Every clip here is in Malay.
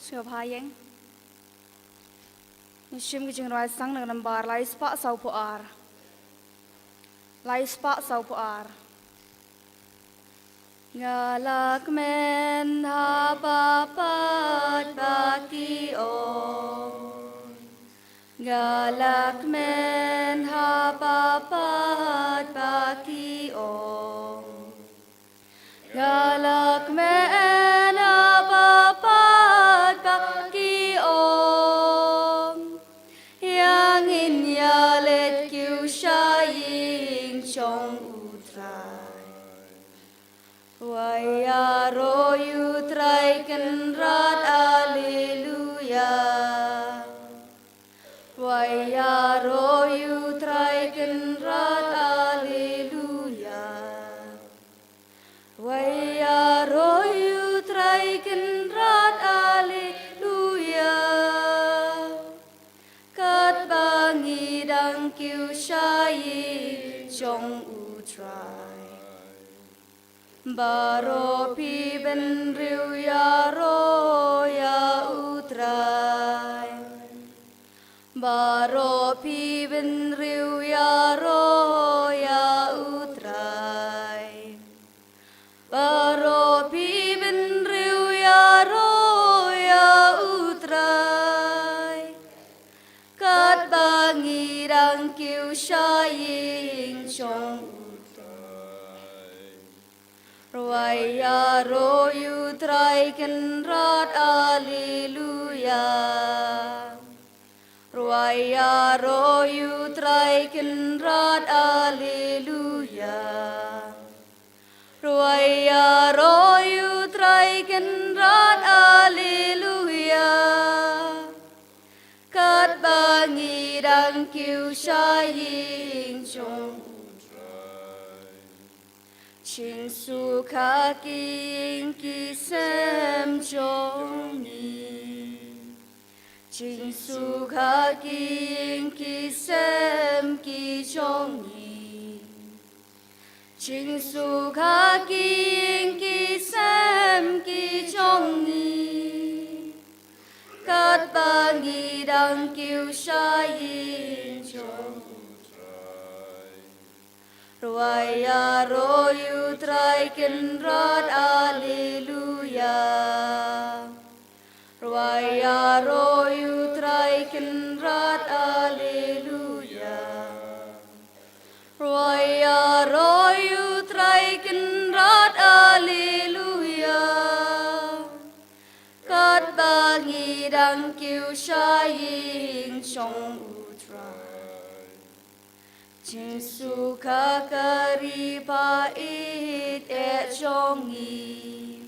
Sửa phai yang Nishim ki jing rai sang nang nambar lai spa sau po ar Lai spa sau po ar Ngalak men ha pa pat baki o Ngalak men ha pa pat baki o Ngalak men ha pa pat baki o Yang in ya let kiu sha ying chong utrai Wai ya ro utrai kan rat alleluia Wai ya ro utrai kan rat alleluia Wai ya ro utrai kan rat alleluia Kat bangi dang kiu sha yi chong utrai Baro pi ben riu ya ro ya utrai Baro pi ben riu ya ro ya utrai Baro pi ben riu ya ro ya utrai Kat bangi dang kiu sha ying chong Wai ya ro utrai kan rat alleluia Wai ya ro utrai kan rat alleluia Wai ya ro utrai kan rat alleluia Kat bangi dang kiu sha ying chong Ching su ka king ki sem chong ni Ching su ka king ki sem ki chong ni Ching su ka king ki sem ki chong ni Kat bangi dang kiu sha ying chong Wai ya ro utrai kan rat alleluia Wai ya ro utrai kan rat alleluia Wai ya ro utrai kan rat alleluia Kat bangi dang kiu sha ying chong Jesu ka kariba it e chongi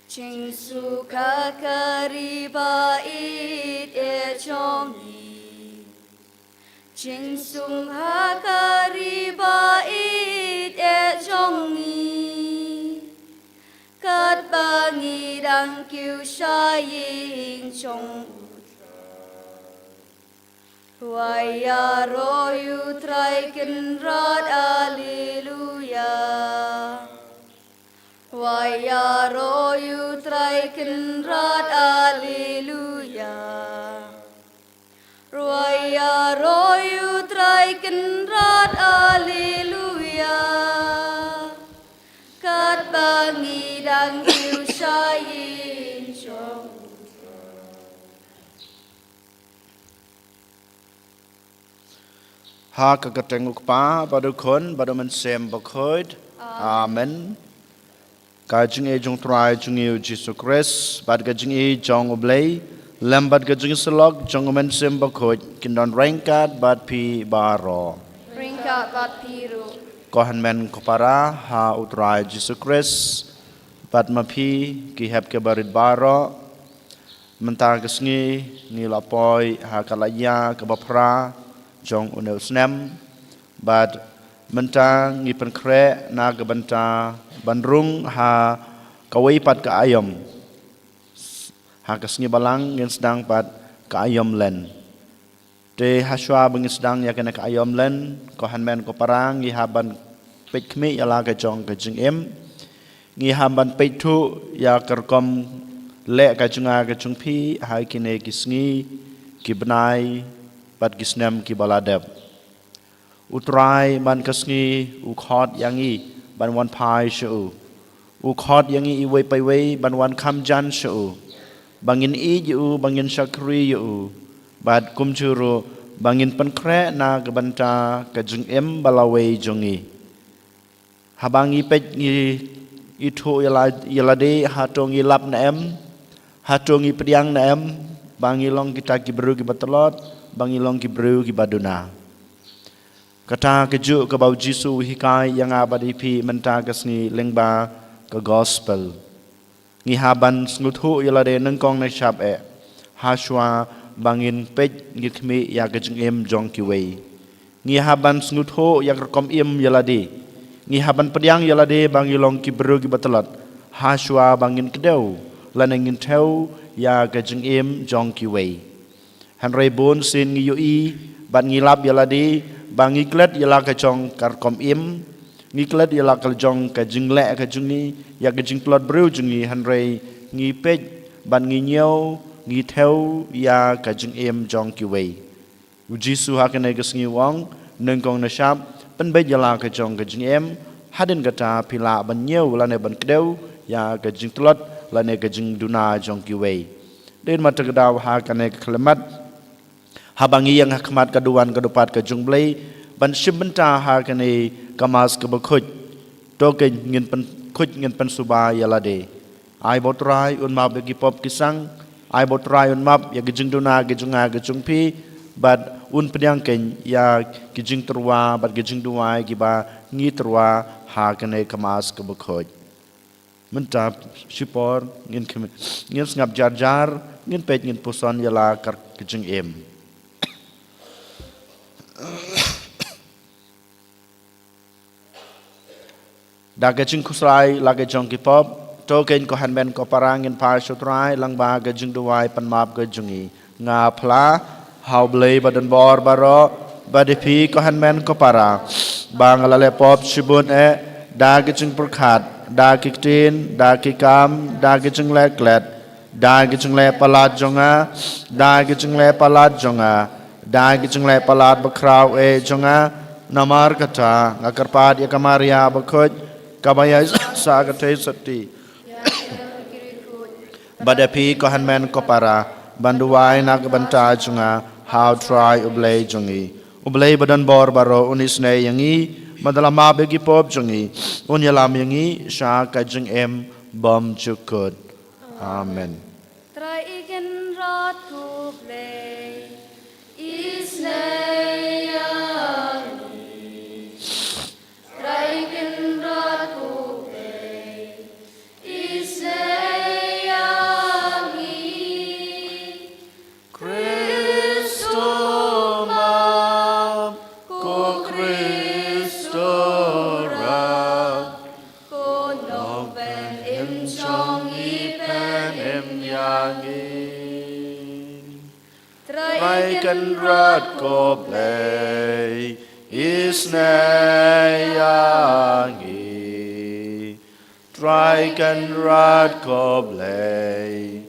Jesu ka kariba it e chongi Jesu ka kariba it e chongi Kat bangi dang kiu sha ying chong Wai ya ro utrai kan rat alleluia Wai ya ro utrai kan rat alleluia Wai ya ro utrai kan rat alleluia Kat bangi dang kiu sha ying chong Hak ketenguk pa pada kon pada mensem bakhod. Amen. Kajing e jong try jong e Jesus Christ bad kajing e jong oblay lambat kajing selok jong mensem bakhod kindon rengkat bad pi baro. Ringkat bat piru Kohan men kopara ha utray Jesus Christ bad mapi ki hab ke barit baro mentar kesngi ni lapoi ha kalaya ke bapra jong unel snem bad mentang ngi pen kre na ke benta bandrung ha kawai pat ke ayam ha kesngi balang yang sedang pat ke ayam len te haswa bengin sedang ya kena ke ayam len ko han men ko parang ngi haban pet kmi ya la ke jong ke jing em ngi haban pet thu ya kerkom le ka chunga ka chungphi hai kine kisngi kibnai pat kisnem kibaladep utrai ban kasngi u khot yangi ban wan pai shu u khot yangi i wei pai wei ban wan kham jan shu bangin i yu bangin shakri yu bad kum churu bangin pan kre na ka banta ka jung em balawei jongi habangi pet ngi itu yalade hatongi lap na em hatongi priang na em bangi long kita ki beru ki batalot bangi long ki beru ki baduna kata keju ke bau Jisu hikai yang abadi pi menta kesni lengba ke gospel ngi haban snuthu yalade nengkong na shap haswa bangin pet ngi khmi ya ke jing em jong ki wei ngi haban snuthu ya kom im yalade ngi haban priang yalade bangi long ki beru ki batalot haswa bangin kedeu lanengin theu ya ke jing em jong ki wei hanrei bon sin ngi ui ban ngi lap yalade bangi klet yala ka chong kar kom im ngi klet yala ka jong ka jing le ka jungi ya ka jing plot bru jungi hanrei ngi pej ban ngi nyeu ngi theu ya ka jing em jong ki wei u Jisu ha ka ne ka sngi wong neng kong na shap pen be yala ka jong ka jing em hadin ka ta pila ban nyeu la ne ban kdeu ya ka jing tlot la ne ka jing duna jong ki wei den ma ta daw ha ka ne ka klemat habangi yang hakmat kaduan kadupat ka jungblei ban shimbenta ha kane kamas ka bakhuj to ke ngin pan khuj ngin pan suba yalade ai botrai un map ki pop kisang ai botrai un map ya gijing duna gijunga gijungpi bad un pnyang ken ya gijing turwa bad gijing duai ki ba ngi turwa ha kane kamas ka bakhuj menta sipor ngin ngin ngap jar jar ngin pet ngin puson yala kar gijing em Dagajing kusrai lagajong kipop token ko hanben ko parangin pa sutrai lang ba gajing duwai panmap gajungi nga pla haublei badan bor baro badipi ko hanben ko para bang lale pop shibun dagajing perkhat dagiktin dagikam dagajing leklet dagajing le palat jonga dagajing le palat jonga dagajing le palat bakraw jonga namar kata ngakarpad ya kamaria bakhoj kabaya sagate sati badapi ko hanmen ko para banduai nak banta junga how try ublei jungi ublei badan bor baro unisne yangi madalama begi pop jungi unyalam yangi sha ka jung em bom chukut amen try igen rot kublei isne Kan rat ko play isne yangi try kan rat ko play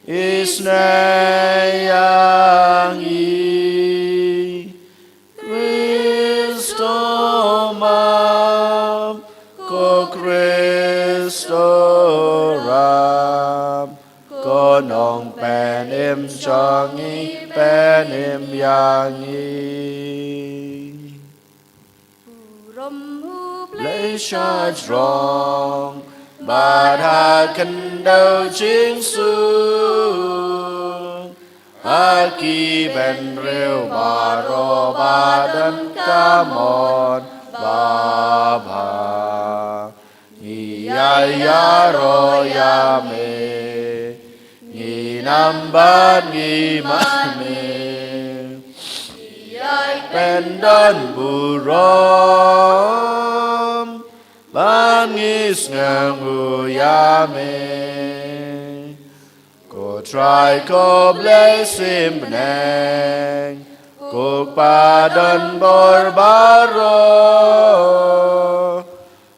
isne yangi Kristo mam ko Kristo ram ko nong pen em changi penim yangi lấy cha strong but I can đâu chính xuống aki ben rêu bà ro ba đân ca mòn ba ba ni ya ro ya me ni nam ba ni ma me ben dan burom bangis ngangu yame ko try ko bless him nang ko padan borbaro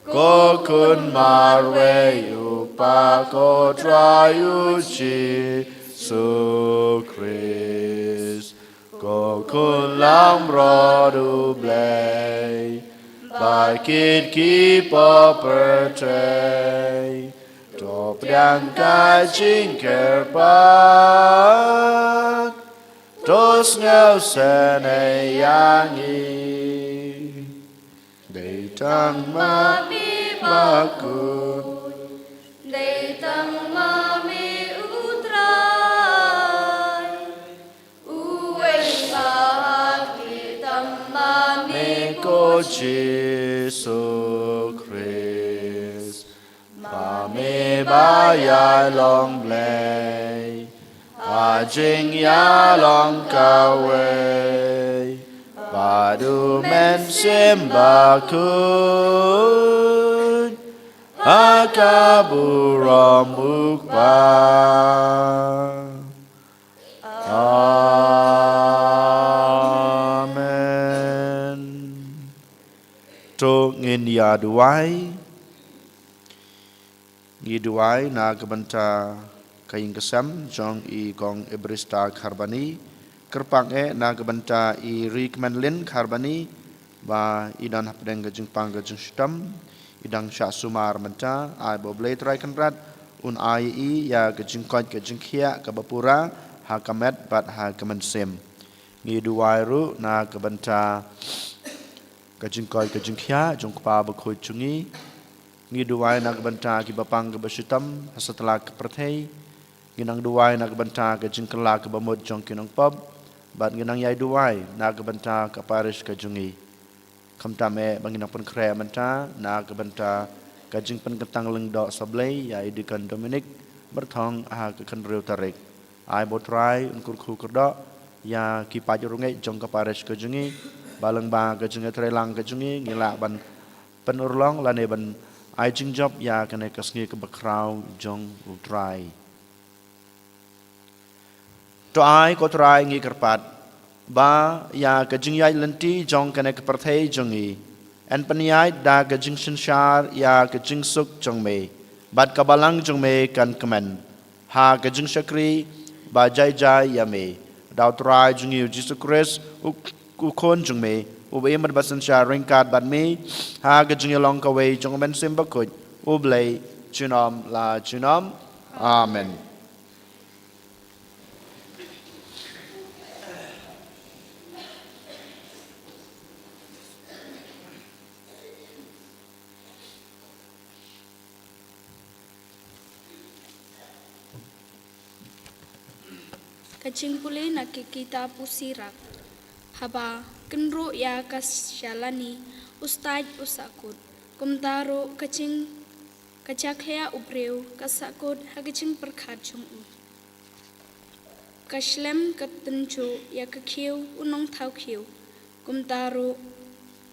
ko kun marwe yu pa ko trayu Jesus Christ ko kun lang ro du blay ba kit ki po pertray to priang ka ching ker pa tos ngao sen ai yang i để tăng ma bakut Dei tang mami utrai uweng bahagi tam mami ko Jesus Christ ba me ba ya long blay ba jing ya long ka wei ba du men sim bakut akabura mukba Amen. To ngin ya duai na kebanta kaing kesam jong i gong ibrista karbani kerpang na kebanta i rikmenlin karbani ba idan hapdeng gajeng pang gajeng stam idang sya sumar menta ai boble trai kanrat un ai i ya gajeng kot gajeng khia kabapura ha kamet bat ha kamensem ngi duai ru na kebanta gajeng kot gajeng khia jong pa bakhoi chungi ngi duai na kebanta ki bapang kebasitam setelah keperthei nginang duai na kebanta gajeng kela kebamut jong kinong pub bat nginang yai duai na kebanta kaparis kajungi kamtame banginang pun kre menta na kebanta kajing pen ketang lengdok sablay ya idikan Dominic berthong ke kenriu tarik ai botrai unkur khu kerdok ya ki pajurungai jong kaparis kajungi baleng ba kajungi trelang kajungi ngila ban penurlong lane ban ai jing job ya kene kasngi ke bakrau jong utrai to ai ko trai ngi kerpat ba ya kajing yai lenti jong kene keperthei jongi en peniai da kajing sensyar ya kajing suk jong me bat kabalang jong me kan kemen ha kajing syakri ba jai jai ya me dau trai jongi Jesus Christ ukon jong me ube mat basensyar ringkat bat me ha kajing long kawei jong men simbakut ublei chunom la chunom amen. Kacing puli nak kita pusirak. Haba kenro ya kasyalani ustaj usakut. Kumtaro kacing kacakhya ubreu kasakut hagacing perkacung u. Kaslem katenjo ya kakiu unong tau kiu. Kumtaro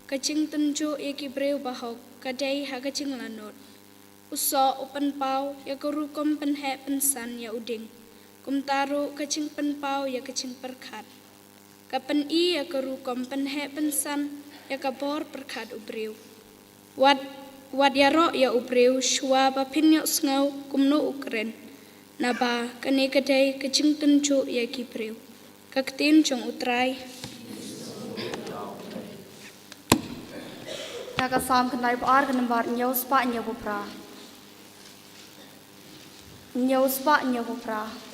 kacing tenjo ya kibreu bahok kadai hagacing lanot. Uso upan pau ya kerukom penhe pensan ya uding. Kumtaro kacing penpau ya kacing perkat. Kapen i ya kerukom penhe pensan ya kabor perkat ubreu. Wad ya ro ya ubreu shua bapinyok sngau kumno ukren. Naba kane kadai kacing tenjo ya kibreu. Kaktin jong utrai. Nakasam kenai bar kenembar nyau spa nyau bopra. Nyau spa nyau bopra.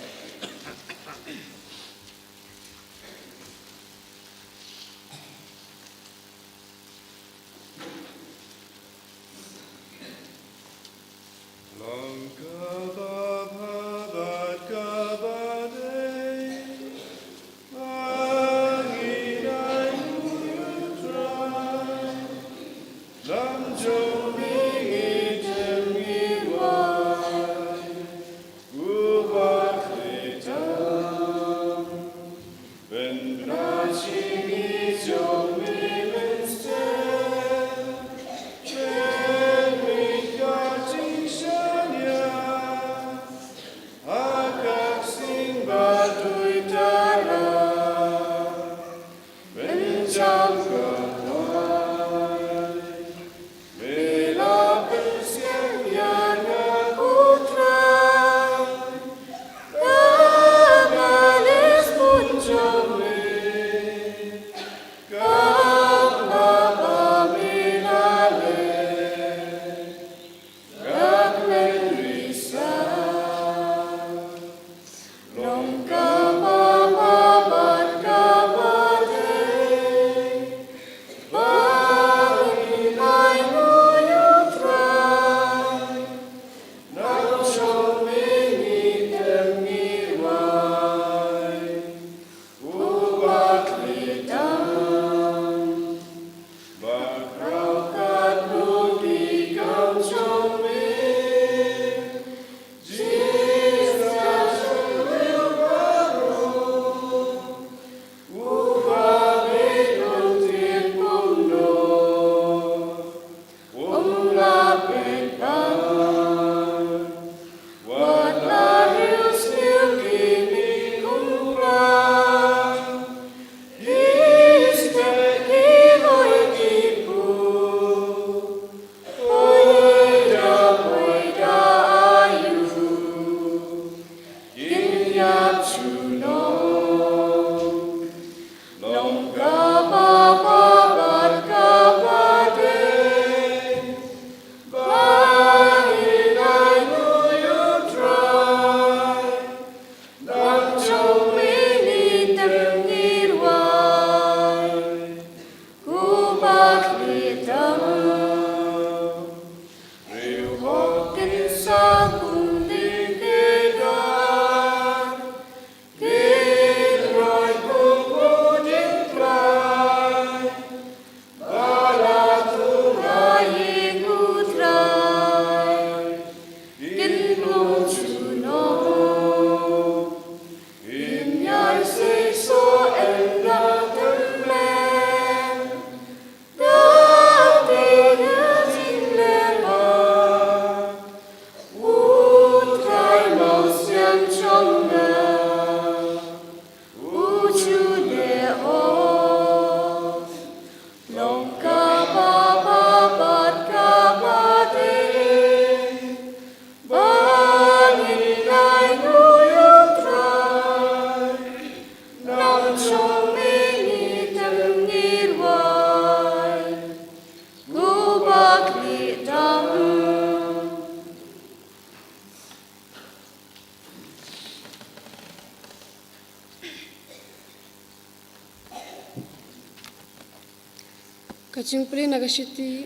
Kacing pri nagasiti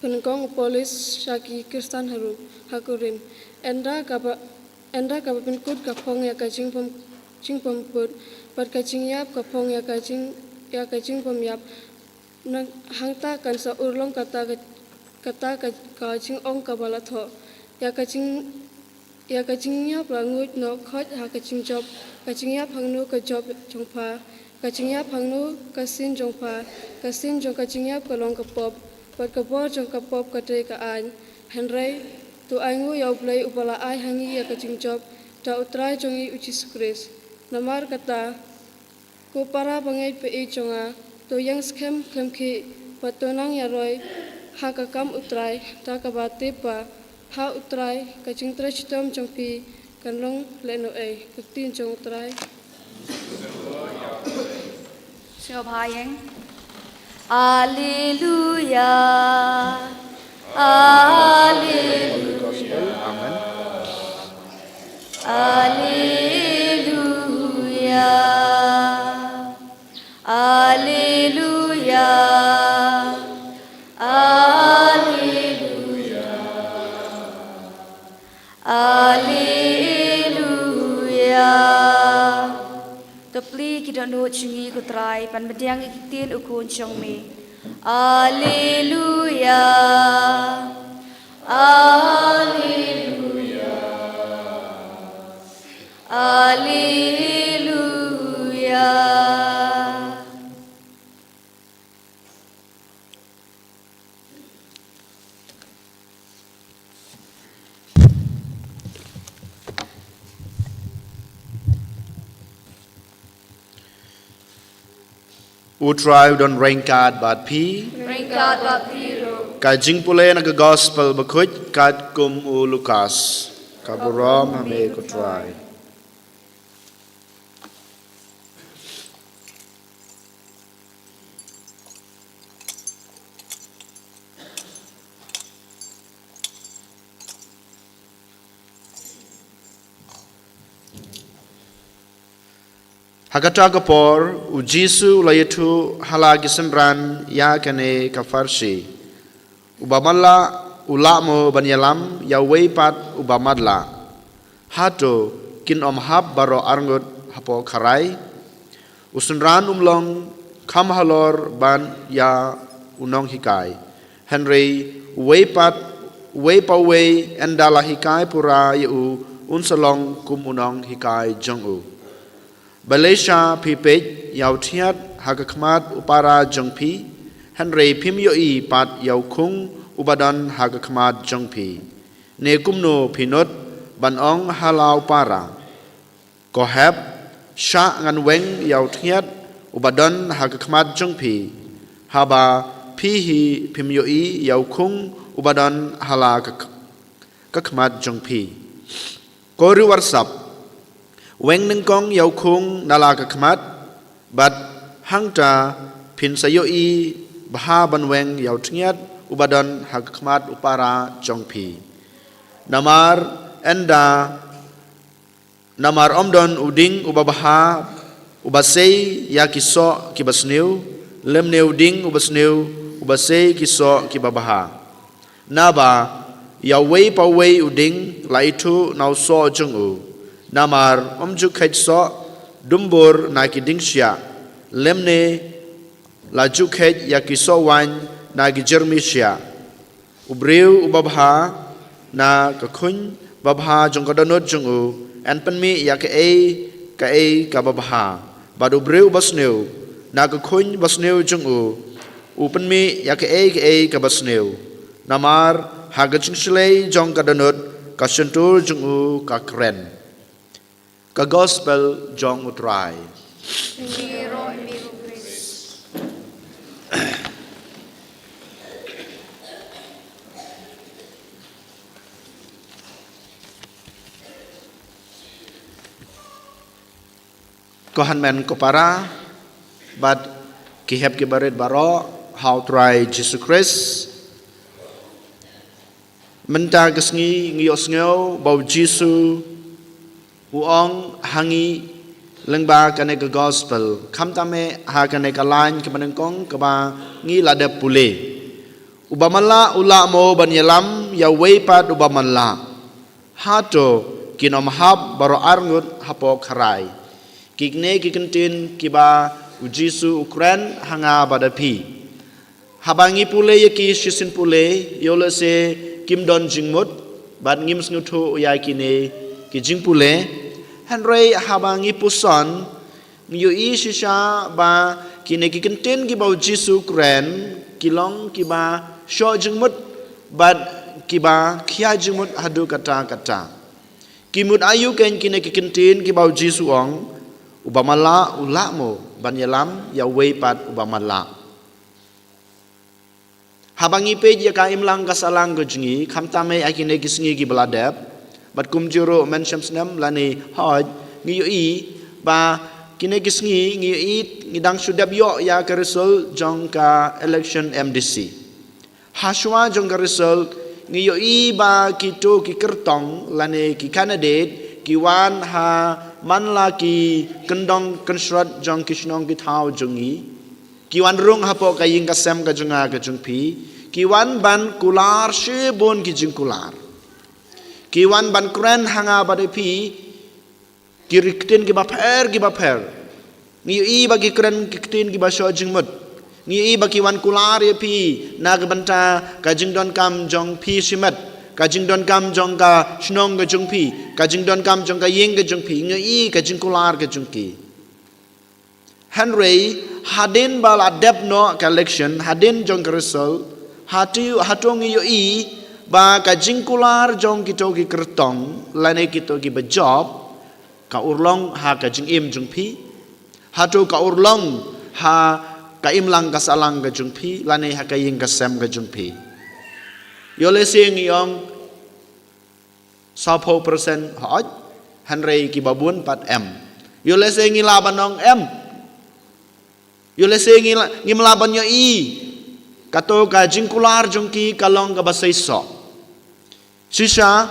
penengkong polis syaki Kristan harum hakurin. Enda kaba penkut kapong ya kacing pemput. Bat kacing yap kapong ya kacing pem yap. Nang hangta kan sa urlong kata kacing ong kabalat ho. Ya kacing yap langut no khot ha kacing job. Kacing yap hangnu ka job jongpa. Kacing yap hangnu kasin jongpa. Kasin jong kacing yap kalong kapop. Bat kapor jong kapop kadai ka an. Henry tu aingu yau play upala ai hangi ya kacing job. Da utrai jongi uci sukris. Namar kata ko para bangai pe jonga. To yang skem ki patonang ya roy ha kakam utrai ta kabate pa ha utrai kacing trash tom jongpi kanlong leno kutin jong utrai. Siapa bayang? Alleluia, Alleluia, Amen. Alleluia, Alleluia, Alleluia, Alleluia. Tepli kita nut cungi kutrai pan mediang ikitin ukun chong me. Alleluia, Alleluia, Alleluia. Utrai don rengkat bat pi. Ringkat bapiro. Kajing pule na gospel bakut kat kum u Lukas. Kaburom hame kutrai. Hakata kapor u Jisu layatu halagi sembran ya kane kafarsi. Ubamalla ulamo banyalam ya weipat ubamadla. Hato kin hab baro arngut hapo karai. Usunran umlong kamhalor ban ya unong hikai. Henry weipawe endala hikai pura yu unsalong kum unong hikai jongu. Malaysia pipej yau thiat hagakmat upara jongpi. Henry pimyoi pat yau kung ubadan hagakmat jongpi. Ne kumno pinut banong halau para. Kohab sya ngan weng yau thiat ubadan hagakmat jongpi. Haba pihi pimyoi yau kung ubadan hala kakmat jongpi. Kori warsap Weng nengkong yau kung nala kakmat, bat hangta pin sayoi baha ban weng yau tingyat ubadan hagakmat upara jongpi. Namar omdon uding ubabaha ubasei ya kiso kibasneu, lemne uding ubasneu ubasei kiso kibabaha. Naba yau wei pawei uding la itu nau so jongu. Namar omjuk so dumbur naki dingsya lemne lajuk yaki so wan naki jermisya ubriu ubabha na kakuny babha jongkodonot jongu en penmi yaki ka babha badu ubriu basneu na kakuny basneu jongu upenmi yaki ka basneu namar hagajingslei jongkodonot kasentur jongu ka kren. Ka gospel jong utrai. Kohan men kopara bad kihep kibarit baro how try Jesus Christ menta gesngi ngios ngeu bau Jisu uong hangi lengba kane ke gospel kam tame ha kane ka lain ke menengkong ke ba ngi lada pule ubamala ula mo ban yalam ya weipat ubamala hato kinom hab baro arngut hapo kharai kikne kikentin kiba ujisu ukran hanga badapi habangi pule yaki shisin pule yole se kimdon jingmut bat ngim snuthu yakine ki jingpule hanrei habangi puson ngiyo i shisha ba kine kikentin kiba ujisu ukran kilong kiba sho jingmut bat kiba khia jingmut hadu kata kimut ayu ken kine kikentin kiba ujisu ong ubamala ulamo banyalam ya weipat ubamala habangi pe ya ka imlang kasalang gojngi khamtame akine kisngi gi beladap bat kumjuro mention snam lani hoj ngiyo i ba kine kisngi ngiyo i ngidang sudap yo ya ka result jong ka election MDC haswa jong ka result ngiyo i ba kito ki kertong lani ki candidate ki wan ha manla ki kendong kensrat jong kisnong ki thau jongi ki wan rung hapo ka ying ka sem ka jonga ka jongpi ki wan ban kular she bon ki jing kular ki wan ban kren hanga badepi ki riktin ki ba pher ngi i ba ki kren ki tin ki ba sho jing mut ngi i ba ki wan kular ye pi na ka banta ka jing don kam jong pi simat ka jing don kam jong ka shnong ka jong pi ka jing don kam jong ka ying ka jong pi ngi i ka jing kular ka jong ki Henry hadin bal adep no ka election hadin jong ka result hatong iyo i ba ka jing kular jong kito ki kertong lane kito ki ba job ka urlong ha ka jing im jong pi hatu ka urlong ha ka imlang ka salang ka jong pi lane ha ka ying ka sem ka jong pi yole sing yong 20% hoj Henry ki babun pat m yole sing labanong m yole sing ngimlaban yo i kato ka jingkular jongki kalong ka basay so sisha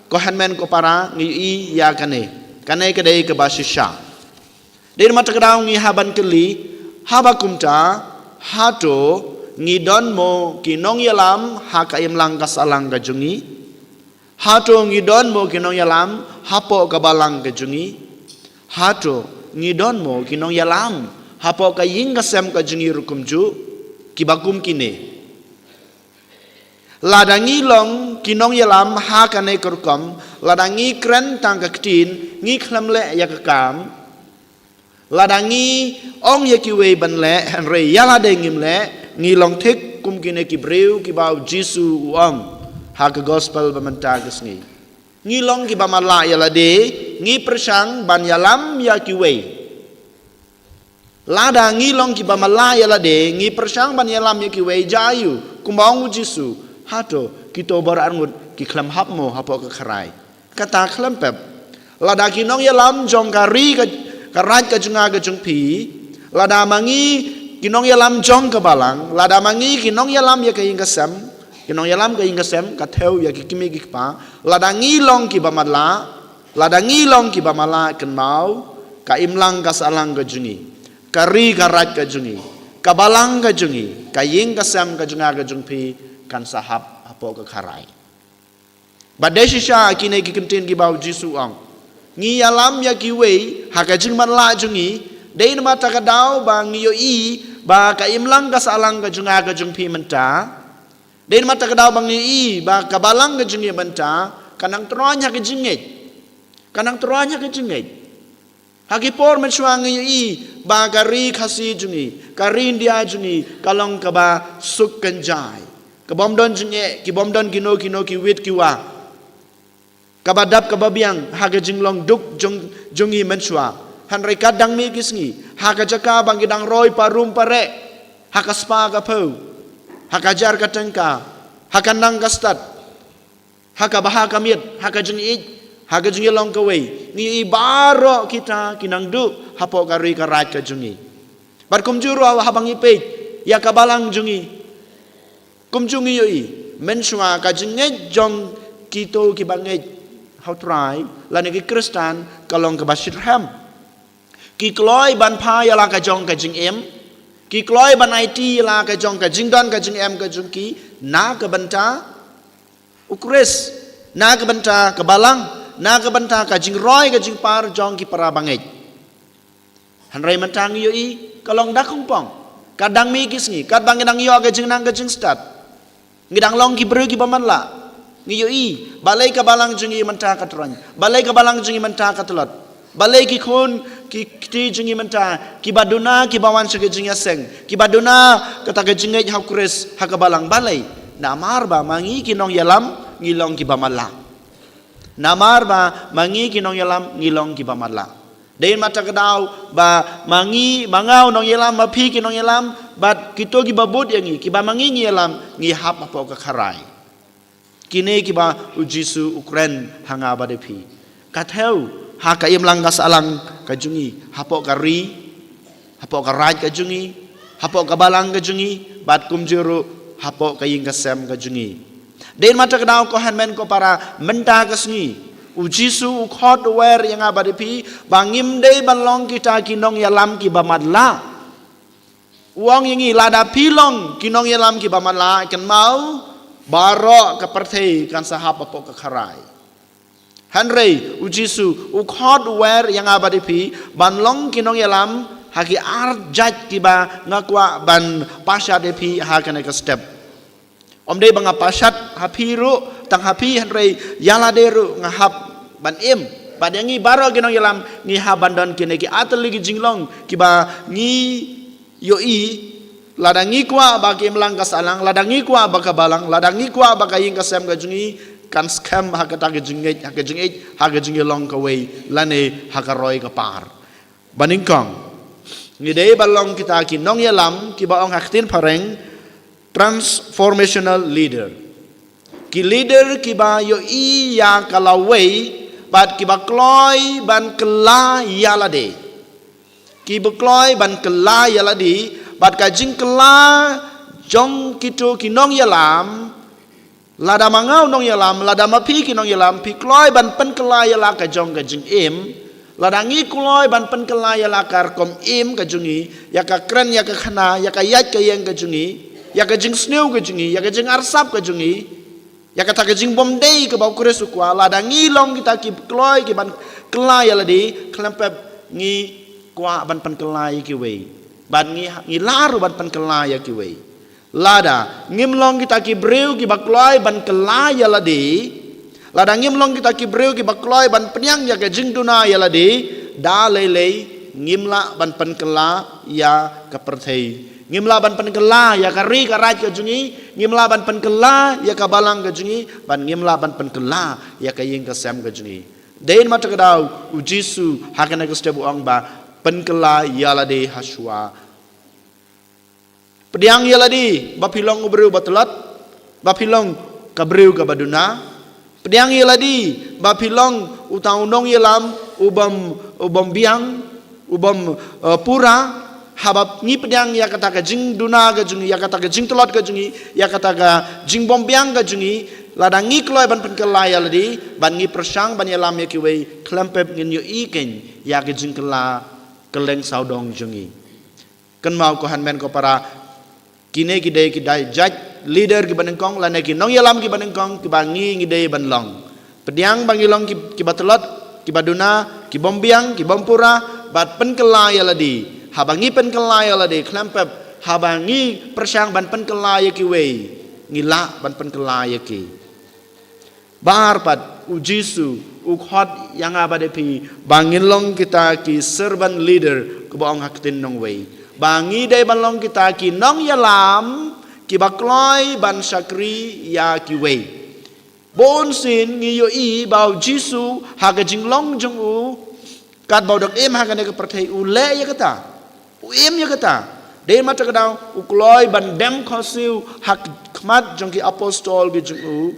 ko hanmen ko para ngi i ya kane kadai ka basisha dir matagdaw ngi haban keli habakumta hato ngi don mo kinong yalam ha ka imlang kasalang ka jungi hato ngi don mo kinong yalam hapo ka balang ka jungi hato ngi don mo kinong yalam hapo ka ying kasem ka jungi rukumju kibakum kine ladangi long kinong yalam ha kane kurkom ladangi kren tang ka ktin ngi khlamle ya ka kam ladangi ong ya ki we ban le henre yala de ngim le ngi long thik kum kine ki breu ki bau jisu ong ha ka gospel bamanta kasngi ngi long ki bamala yala de ngi persang ban yalam ya ki we lada ngi long ki bamala yala de ngi persang ban yalam ya ki we jayu kumbang jisu hato kito barangut ki khlam hapmo hapo ka kharai kata khlam pep lada ki nong yalam jong kari ka karaj ka junga ka jungpi lada mangi kinong yalam jong ka balang lada mangi kinong yalam ya ka ing kasem kinong yalam ka ing kasem ka theu ya ki kimi ki pa lada ngi long ki bamala kenau ka imlang ka salang ka jungi kari karaj ka jungi ka balang ka jungi ka ing kasem ka junga ka jungpi kan sahab hapo ka kharai badai shisha kine ki kentin ki bau jisu ang ngi yalam ya ki wei ha ka jing man la jungi dei na mata ka dau ba ngi yo i ba ka imlang ka salang ka junga ka jung pi menta dei na mata ka dau ba ngi i ba ka balang ka jungi menta kanang tronya ka jinget ha ki por men chuang ngi yo i ba ka ri khasi jungi ka ri india jungi kalong ka ba suk kanjai ka bom don junge ki bom don kino ki wit ki wa kabadap kababiang haga jinglong duk jungi menshua han reka dang mi kisngi haga jaka bang gidang roy parum pare haga spa ka pau haga jar ka tengka haga nang ka stat haga baha ka miet haga jungi long ka wei ni baro kita kinang du hapo ka ri ka raj ka jungi bar kumjuru habang ipe ya ka balang jungi kumjungi yoi menshua ka jinge jong kito ki bangai how try lani ki Kristen kalong ke Bashir Ham ki kloi ban pha ya la ka jong ka jing em ki kloi ban IT la ka jong ka jing don ka jing em ka jong ki na ka banta ukres na ka banta ka balang na ka banta ka jing roi ka jing par jong ki para bangai han rai man tang yo I kalong dak kong pong kadang mi kis ngi kad bang dang yo ka jing nang ka jing start ngidang long ki bru ki baman la ngi yo I balai ka balang jing I man ta ka tron balai ka balang jing I man ta ka telot balai ki khun ki ti jing I man ta ki baduna ki bawan se ke jing ya seng ki baduna kata ke jing ha kures ha ka balang balai namar ba mangi ki nong yalam ngilong ki bamala namar ba mangi ki nong yalam ngilong ki bamala Dain mata kedau ba mangi mangau nong yalam ma phi ki nong yalam bat kito ki babut yangi ki ba mangi ngi yalam ngi hap apo ka kharai kini ki ba ujisu ukren hanga ba de phi ka theu ha ka im lang gas alang ka jungi hapo ka ri hapo ka raj ka jungi hapo ka balang ka jungi bat kum juru hapo ka ying ka sem ka jungi Dain mata kedau ko hanmen ko para menta ka sngi ujisu ukhot wer yang abadi pi bangim dei balong kita kinong yalam ki bamadla uang yangi lada pilong kinong yalam ki bamadla kan mau baro ka perthei kan sahap apo ka kharai hanrei ujisu ukhot wer yang abadi pi banlong kinong yalam haki arjat ki ba ngakwa ban pasha de pi ha kan ka step om dei banga pashat hapiru tang hapi hanrei yala deru ngahap ban im badangi baro ginong yalam ngi habandon kene ki atel ligi jinglong ki ba ngi yo I ladangi kwa ba ki mlang kasalang ladangi kwa ba ka balang ladangi kwa ba ka ying kasem ka jungi kan scam ha ka ta ka jingej ha ka jingej ha ka jingi long ka wei lane ha ka roi ka par baningkong ngi dei balong kita ki nong yalam ki ba ong haktin pareng transformational leader ki leader ki ba yo I ya kalawei bat ki bakloi ban kela yalade ki bakloi ban kela yaladi bat ka jing kela jong kitu kinong yalam lada mangau nong yalam lada mapi kinong yalam pi kloi ban pen kela yala ka jong ka jing im lada ngi kloi ban pen kela yala kar kom im ka jungi ya ka kren ya ka khana ya ka yat ka yeng ka jungi ya ka jing sneu ka jungi ya ka jing arsap ka jungi ya kata ke jing bom dei ke bau kures ukwa lada ngilong kita ki kloi ki ban kelai aladi klempep ngi kwa ban pan kelai ki wei ban ngi laru ban pan kelai ki wei lada ngimlong kita ki breu ki bakloi ban kelai aladi lada ngimlong kita ki breu ki bakloi ban penyang ya ke jing duna aladi da lei ngimla ban pan kela ya ka perthei ngimla ban pen kela ya kari karaj ka jungi ngimla ban pen kela ya ka balang ka jungi ban ngimla ban pen kela ya ka ying ka sem ka jungi dein mata kadau ujisu hakana ka step ong ba pen kela ya la de haswa pediang ya la di ba pilong ubreu batelat ba pilong ka breu ka baduna pediang ya la di ba pilong utaunong yalam ubam biang ubam pura habab ni pedang ya kata ka jing duna ka jungi ya kata ka jing telot ka jungi ya kata ka jing bombyang ka jungi ladang ngi kloi ban pen kelai aladi ban ngi persang ban yalam ya ki wei klempep ngin yo iken ya ka jing kela keleng saudong jungi kan mau ko han men ko para kine ki dai jaj leader ki banengkong lane ki nong yalam ki banengkong ki bangi ngi dei ban long pedang bangilong ki batelot ki baduna ki bombyang ki bompura bat pen kelai aladi habangi pen kelai alade klempep habangi persang ban pen kelai ki wei ngila ban pen kelai ki bar pat ujisu ukhot yang abade pi bangilong kita ki servant leader ke baong haktin nong wei bangi dai balong kita ki nong yalam ki bakloi ban sakri ya ki wei bon sin ngi yo I bau jisu ha ka jinglong jong u kat bau dak em ha ka ne ka perthei u le ya kata uim ya kata dei mata kadau ukloi ban dem khosil hak khmat jongki apostol gi jungu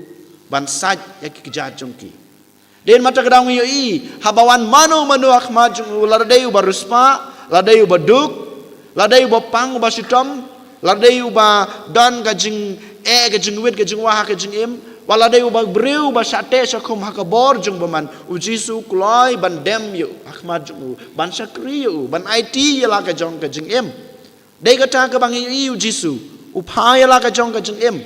ban saj ya ki jat jongki dei mata kadau ngi I habawan manu akhmat jungu ladei uba ruspa ladei uba duk ladei uba pang uba sitom ladei uba dan ka jing ka jing wit ka jing wah ka jing im Walade ubag breu ba sate sakum hakabor jung baman ujisu kloi ban dem yu akmat jung ban sakri yu ban IT yala ka jong ka jing em dei kata ka bang yu ujisu upaya la ka jong ka jing em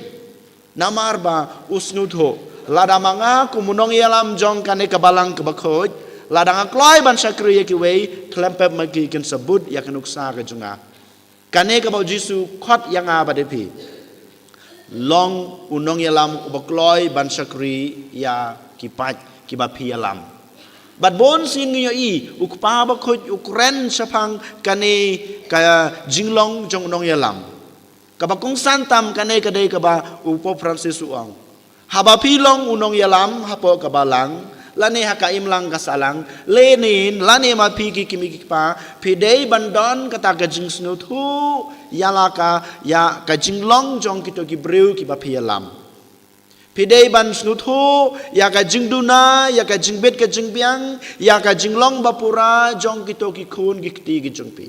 namar ba usnutho lada manga kumunong yalam jong kane ka balang ka bakhoj lada kloi ban sakri ki wei klempep magi ken sebut ya kanuksa ka junga kane ka ba ujisu khot yanga ba depi long unong yalam ubakloi ban sakri ya kipat kibapi yalam bat bon sin ngiyo i ukpa ba khoj ukren sapang kane ka jinglong jong unong yalam kabakong santam kane kadai kaba upo Francis uang habapi long unong yalam hapo kabalang lane haka imlang kasalang lenin lane ma pigi kimi pa pidei bandon kata gajing snuthu yalaka ya gajing long jong kito ki breu ki ba pialam pidei ban snuthu ya gajing duna ya gajing bet gajing biang ya gajing long bapura jong kito ki khun ki kti ki jongpi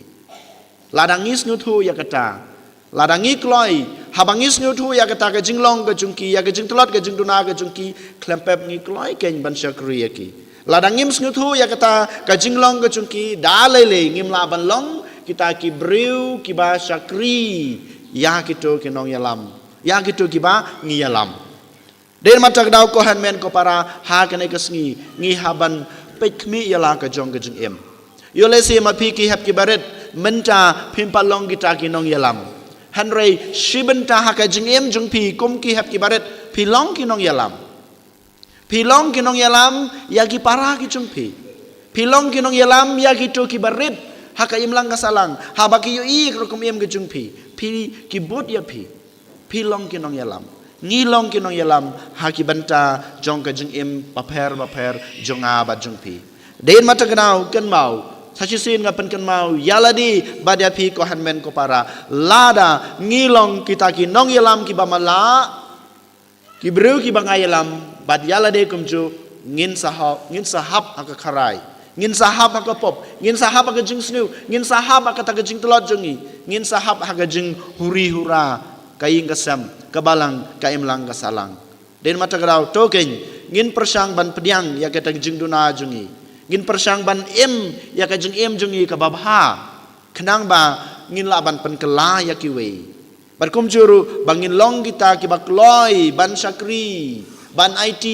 ladangis snuthu ya kata ladangi kloi habangis nyuthu ya kata ka jinglong ka jungki ya ka jingtlot ka jingduna ka jungki klempep ngi kloi ken ban sakri ki ladangim nyuthu ya kata ka jinglong ka jungki dalele ngim la ban long kita ki breu ki ba sakri ya kito kinong yalam ya kito ki ba ngi yalam den matak daw ko han men ko para ha kane ka sngi ngi haban pekmi yala ka jong ka jing em yole se ma pi ki hap ki baret menta pimpalong kita kinong yalam Henry shibenta haka jing em jung pi kum ki hap ki baret pilong kinong yalam ya ki para ki jung pi pilong kinong yalam ya ki to ki baret haka imlang kasalang habaki yu i krokum em ki jung pi ki bot ya pi pilong kinong yalam ngilong kinong yalam haki benta jong ka jing em baper jonga ba jung pi den mata ganau ken mau Sachisin ngapen kan mau yaladi badia pi ko hanmen ko para lada ngilong kita ki nong yalam ki bamala ki breu ki bangayalam bad yalade kumju ngin sahab haka karai ngin sahab haka pop ngin sahab haka jing snu ngin sahab haka taga jing telot jungi ngin sahab haka jing huri hura kaing kasam kabalang kaimlang kasalang den mata grau token ngin persang ban pediang ya kata jing duna jungi ngin persang ban em ya ka jeng em jungi ka babha kenang ba ngin laban pen kela ya ki we bar kum juru bangin long kita ki bakloi ban sakri ban IT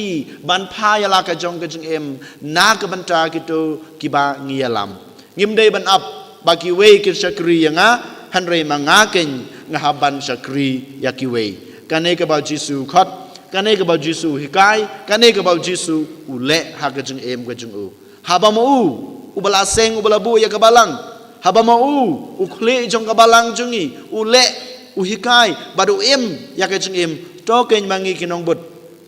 ban pha ya la ka jong ka jeng em na ka banta kitu ki ba ngialam ngim dei ban up ba ki we ki sakri ya nga hanre mangaken ngahaban sakri ya ki we kane ka ba jisu khot kane ka ba jisu hikai kane ka ba jisu ule ha ka jeng em ka jeng u haba mau ubala seng ubala bu ya kabalang haba mau ukhle jong kabalang jungi ule uhikai badu em ya ka jeng em to ken mangi kinong but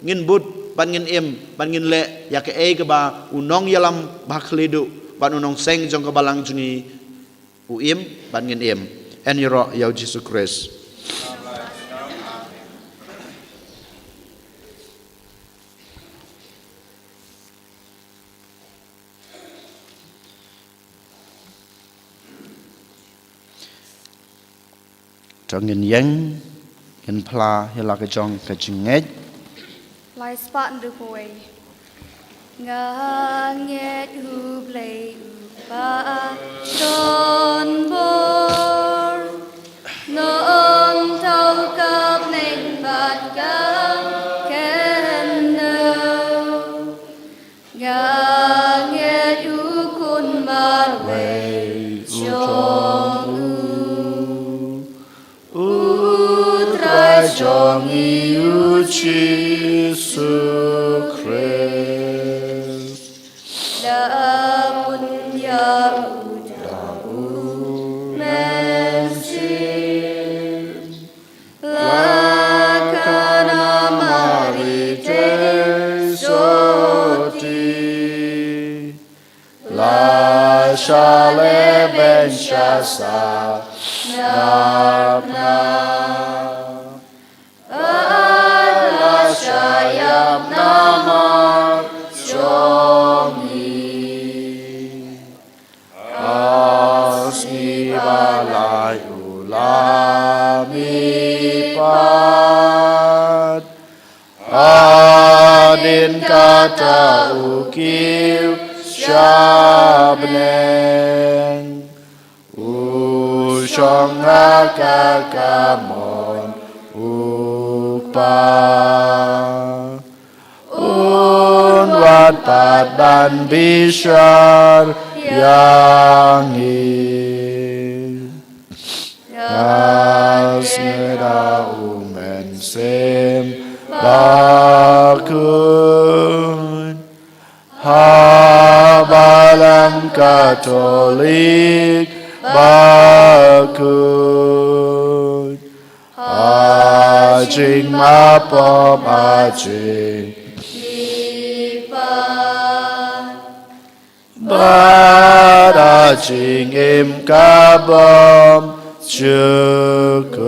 ngin but ban ngin em ban ngin le ya ka e ka ba unong yalam ba khledu ban unong seng jong kabalang jungi u em ban ngin em en yoro ya Jesus Christ trong ngin yang ngin pla yala ka jong ka jingej lai spat ndu poi nganget hu play pa don bor nong tau kap neng bat ka ken no nganget hu kun bar we chong trong yêu Jesus Christ đã buồn ya mensin la kana marite soti la shale ben shasa na Shayam nama Shomi Asmi balai ulami pat din kata ukiu shabneng Ushong raka kamon ukpa Unwat pat ban bishar yang Yasmeda umen sem bakun Habalam Katolik bakun Ajing mapom ajing Bad ajing im kabom Syukur.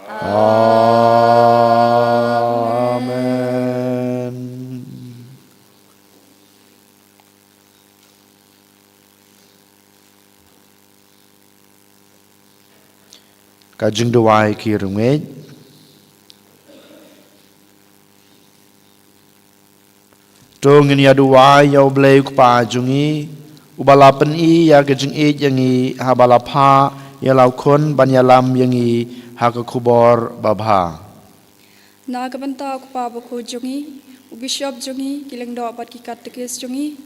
Amen. Kajing doai kirungej. Tungin ya doai ya blay kupajungi. Ubalapan ya kajing yangi habalapha ya laukon banyalam yangi hakakubor babha. Nagabanta kupa bako jungi, ubishop jungi, kilang do bat kikat tekes jungi,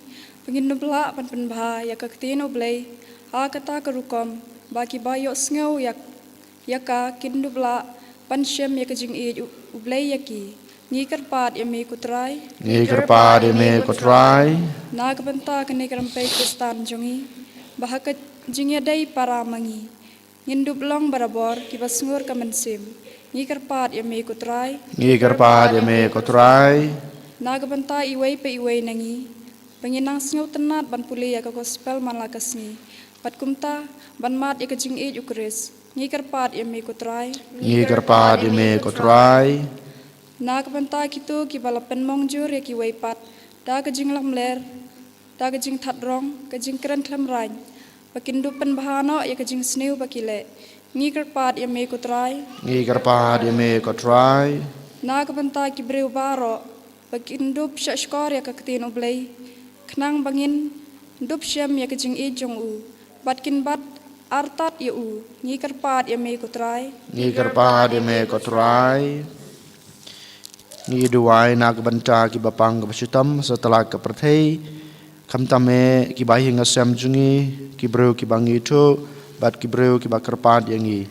penginubla pan penbha ya kaktino blay, hakata karukom, baki bayo sngaw yaka kindubla pan shem ya kajing ublay yaki. Ngikar pad ya me kutray. Ngikar pad ya me kutray. Nagabanta kani karampai kristan jungi. Bahaka jingya day para mangi. Ngindublong barabor kibasngur kamansim. Ngikar pad ya me kutray. Ngikar pad ya me kutray. Nagabanta iway pa iway nangi. Panginang singaw tenat ban puli ya ka gospel malakas ni. Pat kumta ban mat ya kajing ukris. Ngikar pad ya me kutray. Ngikar pad ya me kutray. Nagabanta kitu kibalapan mongjur ya ki waipat da kajing lamler da kajing thadrong kajing keren thlam rain pakindupan bahano ya kajing sneu bakile ngikar pad ya me kutray Nagabanta kibreu baro pakindup shashkor ya kaktin oblay knang bangin dup syam ya kajing ijong u batkin bat artat ya u ngikar pad ya me kutray Ni duai nak banta ki bapang kapasitam setelah keperthai kamtame ki bahi ngasam jungi ki breu ki bangi tu bat ki breu ki bakerpat yangi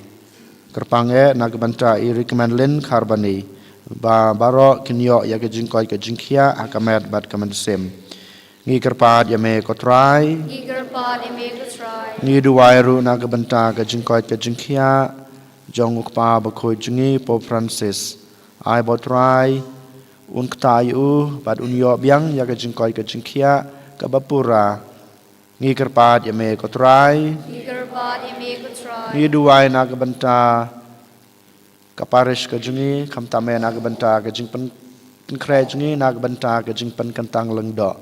kerpange nak banta I recommend len karbani ba baro kinyo ya ke jingkoi ke jingkhia akamet bat kamensem ngi kerpat ya me kotrai ngi duai ru nak banta ke jingkoi ke jingkhia jong ukpa bakhoi jungi Pope Francis ai botrai un ktayu bad un yo biang ya ke jingkoi ke jingkhia ke bapura ngi kerpat ya me kotrai ngi duai nak banta ke parish ke jungi kamtame nak banta ke jingpen kre jungi nak banta ke jingpen kentang lengdo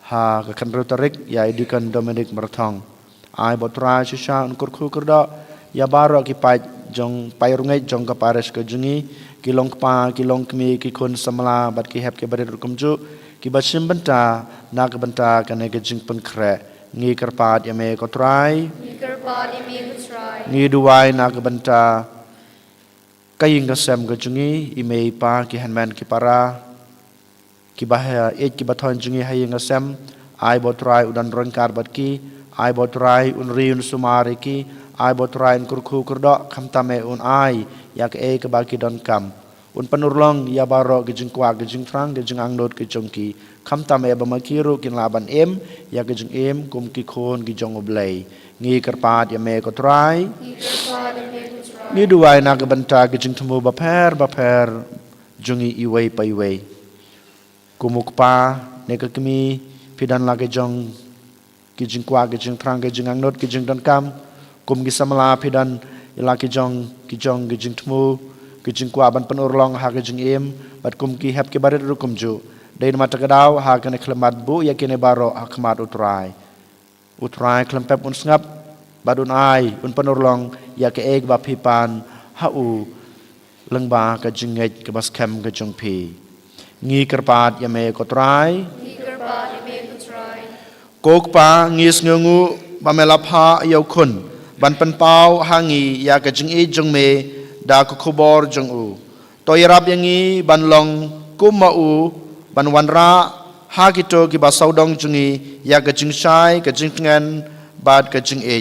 ha ke kan rotarik ya idikan Dominic Merthong ai botrai shisha un kurku kerdo ya baro ki pai jong pai rungai jong ke parish ke jungi kilong pa kilong kmi ki kun samla bat ki hep ke bare rukumju ki bashim banta nak banta kane ke jingpen kre ngi kerpat ya me kotrai ngi duai nak banta kaying kasem ke jungi ime pa ki hanman ki para ki bahaya ki bathon jungi haying kasem ai botrai udan rangkar bat ki ai botrai un riun sumari ki ai botrai un kurku kurdo kamtame un ai yak ke baki don kam un penurlong ya baro ke jingkwa ke jingtrang ke jingangnot ke jongki kamtame ba makiru kin laban ya ke jing kum ki khon ki jong oblay ngi kerpat ya me kotrai ni duai nak banta ke jing temu baper jungi iwei pa iwei kumukpa ne ke kemi pidan la ke jong ki jingkwa ke jingtrang ke jingangnot ke jing don kam kum ki samla pidan ila ki jong ke jing temu ke jing kwa ban penurlong ha ke jing bat kum ki hep ke barit rukum ju dai mata kedau ha ke ne klemat bu ya kene baro akmat utrai klempep un ngap badun ai un penurlong ya ke ba pipan ha u lengba ka jingej ke bas kem ke jong pi ngi kerpat ya me kotrai kok pa ngis ngungu bamelapha yau khun ban pan pau hangi ya ka jing e jong me da ko khobor jong u toyrap yangi ban long kuma u ban wanra ha kito ki ba saudong jungi ya ka jing sai ka jing ngan bad ka jing e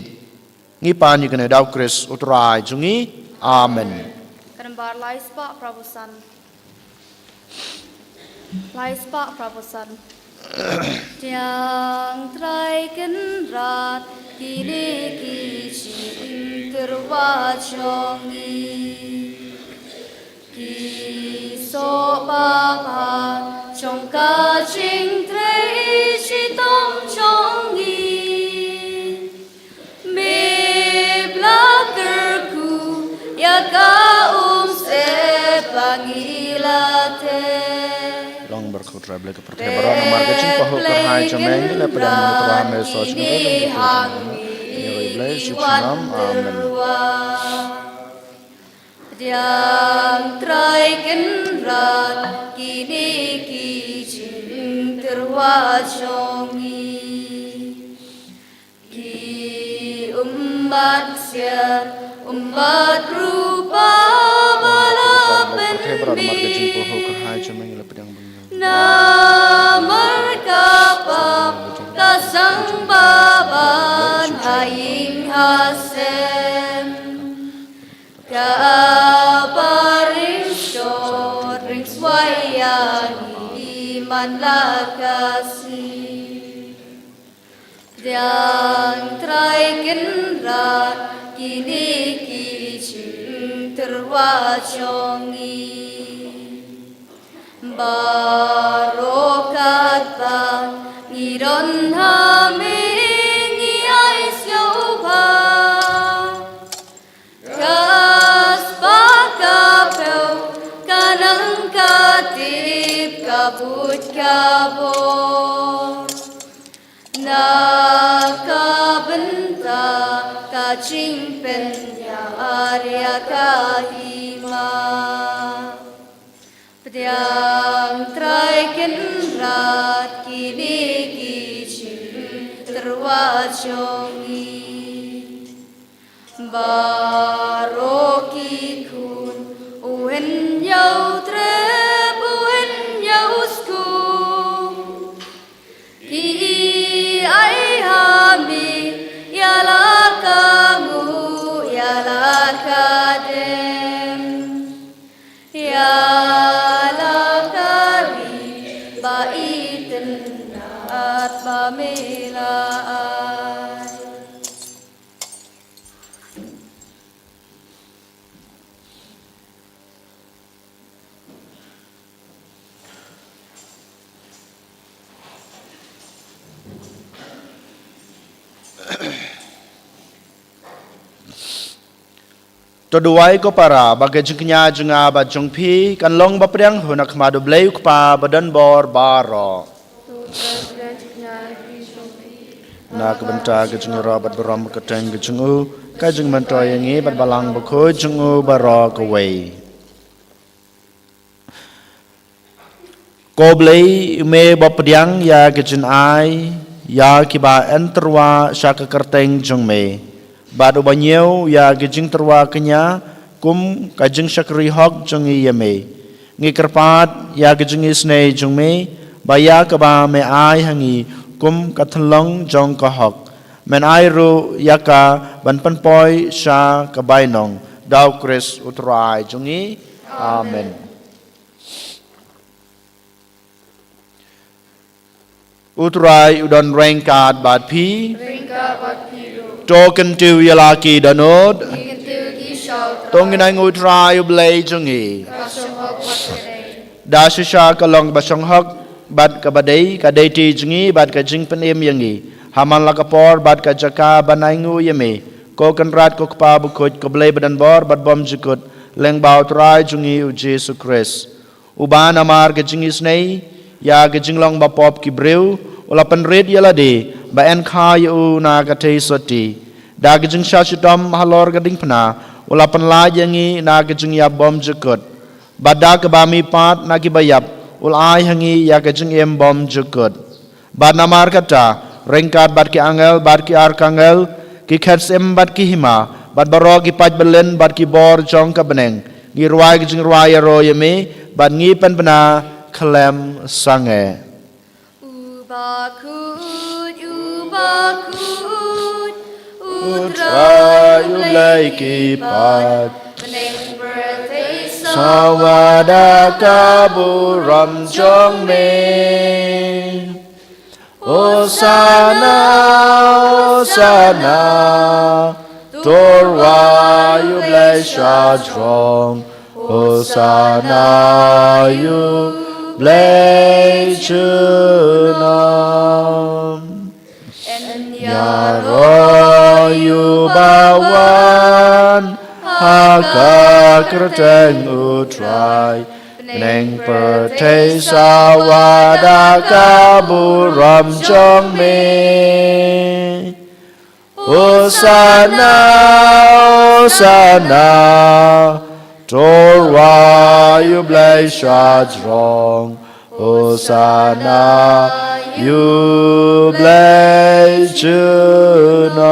ngi pa ni kana daw kris utrai jungi amen Kadambar lai spa prabusan. Lai spa prabusan. Tiang trai ken rat kini kici terwachongi. Kiso papa chongka ching trai chitong chongi. Me blakerku ya ka se pangilate long berkhutra ble ke perthe baron amar ke cing pahu kar hai chameng le pedang mutra me so ching ye ble shukram amen Diang trai ken rat kini ki jing terwachongi ki ummat siar ummat rupa balapen namar kapap kasang baban haying hasem kaparing shot ring swayani man lakasi Diang trai ken rat kini kici terwachongi barokat bang ngiron haming iais yoba kas pakapeu kanang katip kabut kabor nakabenta kacing penya arya kahima Pediang trai ken rat kini kicing terwachongi baroki kun uhen yau trep uhen yau skum ki ai hami yala kamu yala kadem yala kari baitin at pamilaan Toduai ko para bagai jengnya jenga ba jengpi kan long ba priang hunak madu bleu pa badan bor baro na kebenta ke jenga rabat beram ke teng ke jengu ka jeng mentoy yangi bat balang ba ko jengu baro ko wei ko blei me ba priang ya ke jen ai ya ki ba enterwa syaka kerteng jeng me Badu banyau ya gijing terwa kenya kum kajing syakri hok jungi yame ngi kerpat ya gijing isnei jungme baya ka ba me ai hangi kum kathlong jong ka hok men ai ru yaka ban pan poi sha ka bainong daw kris utrai jungi amen utrai udon rengkat bat pi Token tu yalaki danod Tongin ay ngutray ublay jungi Dasisha kalong basong hok Bad ka baday kaday ti jungi Bad ka jing panim yangi Haman lakapor bad ka jaka banay ngu yami Kokan rat kokpa bukut Kublay badan bor bad bom jikut Leng baw tray jungi u Jesu Christ Uban amar ka jingi snay Ya ka jinglong bapop kibriw Ulapan red yaladi ba en kha yu na ka te soti da gijing sha chitom halor gading pna ulapan la yangi na kejeng ya bom jekut bada ke bami pat na ki bayap ulai hangi ya kejeng em bom jekut bad namar kata rengkat bad ki angel bad ki arkangel ki khatsem bad ki hima bad baro ki paj belen bad ki bor jong ka beneng ngi ruai kejeng ruai ro yemi bad ngi pen bena klem sange Ubakut, Utrai ulai kipat Meneng berarti Sawada kaburam jong me Osana, Osana Torwa ulai shajrong Osana ulai chunam Yaro yubawan haka kerteng utrai neng pertei sawada kaburam jong me Osana Osana Torwa yublai shajrong Osana yublai chunam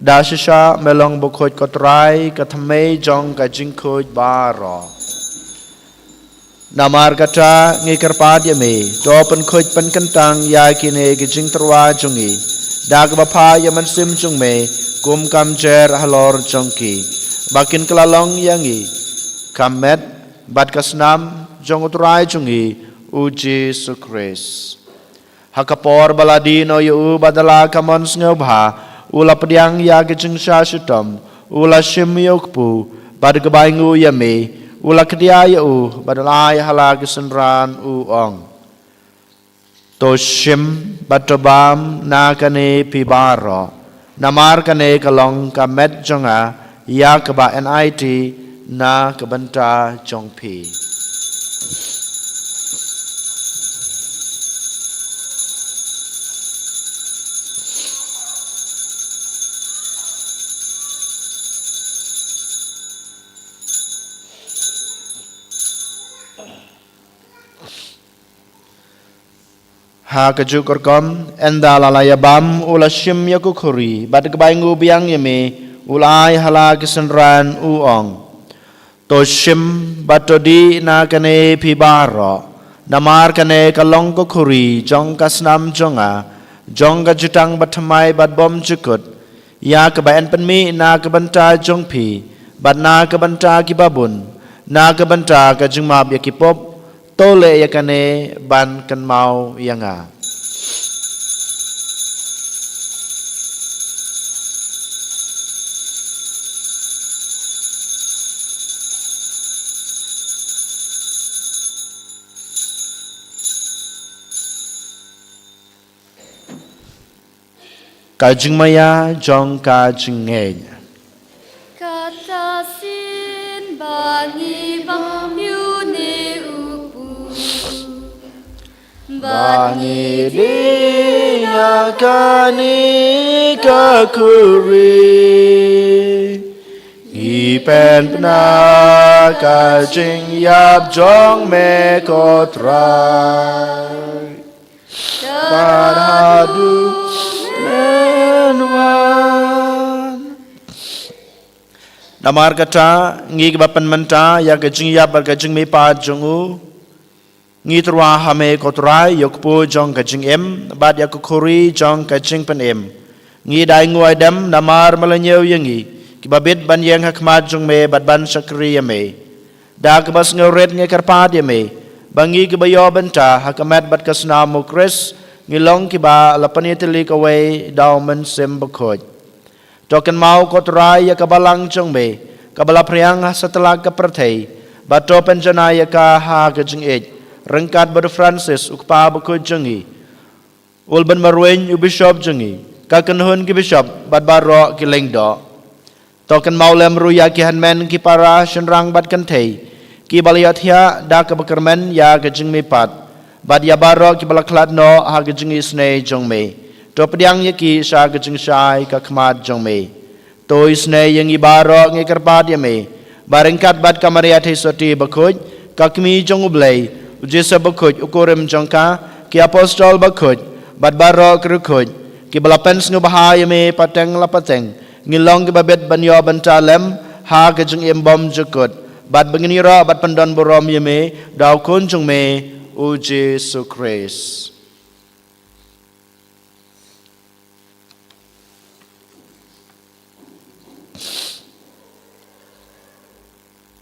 Dashisha melong bukhoj kotrai kathamei jong kajing khoj baro Namar kata ngikar pad yame topen khoj pen kentang ya kine kajing terwa jongi dag bapa yaman sim jong me kum kam jer halor jongki bakin kelalong yangi kamet bat kasnam jong utrai jongi uji sukres hakapor baladi no yu badala kamon ngobha ula pediang ya kejeng syashutam ula shim yokpu bad kebaingu yame ula kedia yu badalai hala kesenran ong to shim batobam na kane pibaro namar kane kalong kamet jonga ya keba NIT na kebenta jongpi ha kaju korkom enda lalaya bam ula shim yaku khuri bad kebaingu biang yame ulai hala kesenran uong to shim batodi na kane pibaro namar kane kalong ko khuri jong kasnam jonga jong ka jutang bathamai bad bom jukut ya kebaen penmi na kebenta jongpi bad na kebenta kibabun na kebenta kajungmab yakipop tole yakane ban kan mau yanga kajing maya jong kajing ngej Kata sin bangi bang yune upu Bangi dia kani kakuri Ipen pna kajing yap jong me kotrai Tarhadu menwan Namar kata ngi kebapan menta ya kajing yap bar kajing me pa jongu ngi terwa hame kotrai yokpo jong kajing em bad yak khuri jong kajing pen em ngi dai ngoi dam namar malanyo yangi kibabit ban yang hakmat jong me bad ban sakri yame da kebas ngoret ngi karpat yame bangi kibayo benta hakamat bad kasna mukres ngilong kiba lapani tili kawai daumen sem bakhoj token mau kotrai yak balang jong me kabala priang setelah keperthai bato penjana yak ha kajing ej rengkat ber Francis ukpa buku jengi ulban marwen u bishop jengi kaken hun ki bishop bad baro ki lengdo token maulem ruya ki hanmen ki para shenrang bad kantei ki baliathia da ka bekermen ya ke jengmi pat bad ya baro ki balaklat no ha ke jengi snei jongme to pediang yaki sha kajing shai ka khmat jong me to isne yang ibaro nge karpat ya me baringkat bat kamaria thai soti bakhoj kakmi jong ublei ujesa bakhoj ukorem jongka ki apostol bakhoj bat baro krukoj ki balapens ngu bahaya me pateng la pateng ngilong ki babet banyo bantalem ha kajing embom jukut bat benginira bat pandon borom ya me daw kun jong me o Jesu Christ.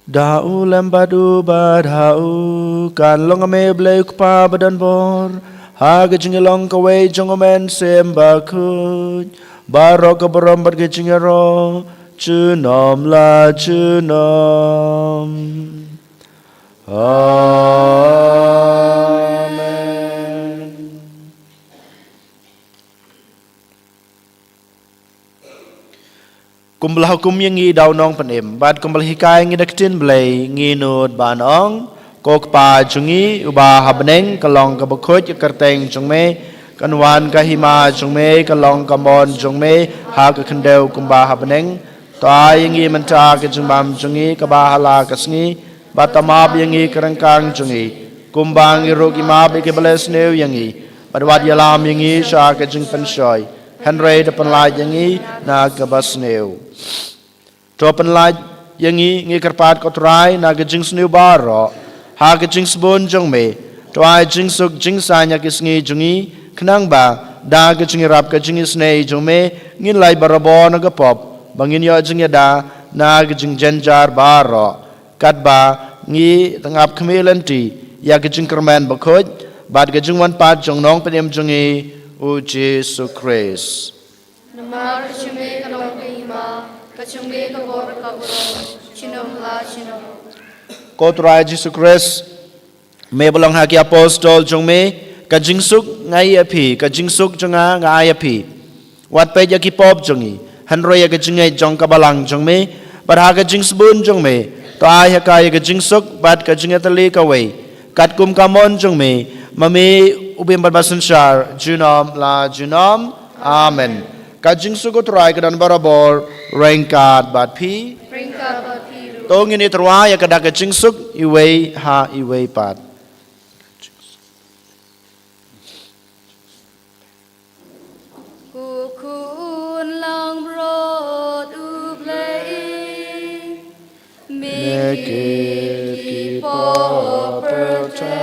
Dau lembadu badau kan long ame blek pa badan bor ha gejing long kawe jongomen sembakuj barok keberom bergejing ro chunom la chunom Amen. Kumbelah hukum yang ngi daw nong penim bad kumbelah hikai ngi daktin blay ngi nut banong kok pa jungi uba habneng kalong kabakoj kerteng jungme kanwan kahima jungme kalong kamon jungme ha ka kendeu kumba habneng ta ngi menta ke jumbam jungi kabahala kasngi batamab yangi kerengkang jungi kumbang irogi mab ke beles neu yangi badwad yalam yangi sha ke jing pensoi Henry depan laj yangi na ke bas neu to pen laj yangi ngi kerpat kotrai na ke jing sneu baro ha ke jing sbon jong me to ai jing suk jing sanya ke sngi jungi khnang ba da ke jing rap ke jing snei jong me ngin lai barabo na ke pop bangin yo jing da na ke jing jenjar baro katba ngi tangap kemilanti ya kejing kerman bakhoj bad kejing wan pat jong nong penem jongi o Jesu Christ Namar chume kalong kahima kachumbe kabor kaboro chinom la chinom kotra Jesu Christ me belong haki apostol jong me kajing suk ngai api kajing suk jonga ngai api wat pe ya ki pop jongi hanro ya kejing ngai jong kabalang jong me bad ha kajing sbun jong me to ai ha kai ka jing suk bat ka jing atali ka wei kat kum kamon jong me mami ubim bat basan shar junom la junom amen ka jing suk trai ka dan barabor rengkat bat pi ringka bapiru to ngini trwa ya ka da ka jing suk iwei ha iwei pat kukun lang brod ublei Miki poverty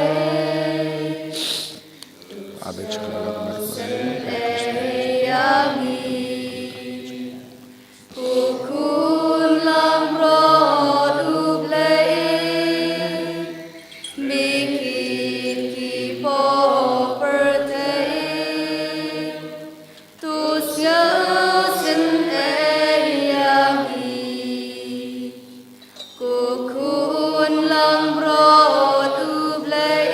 abe chikala Kukun lang brod ublei Miki poverty Tusya sin eyangi Kukun lang brod ublei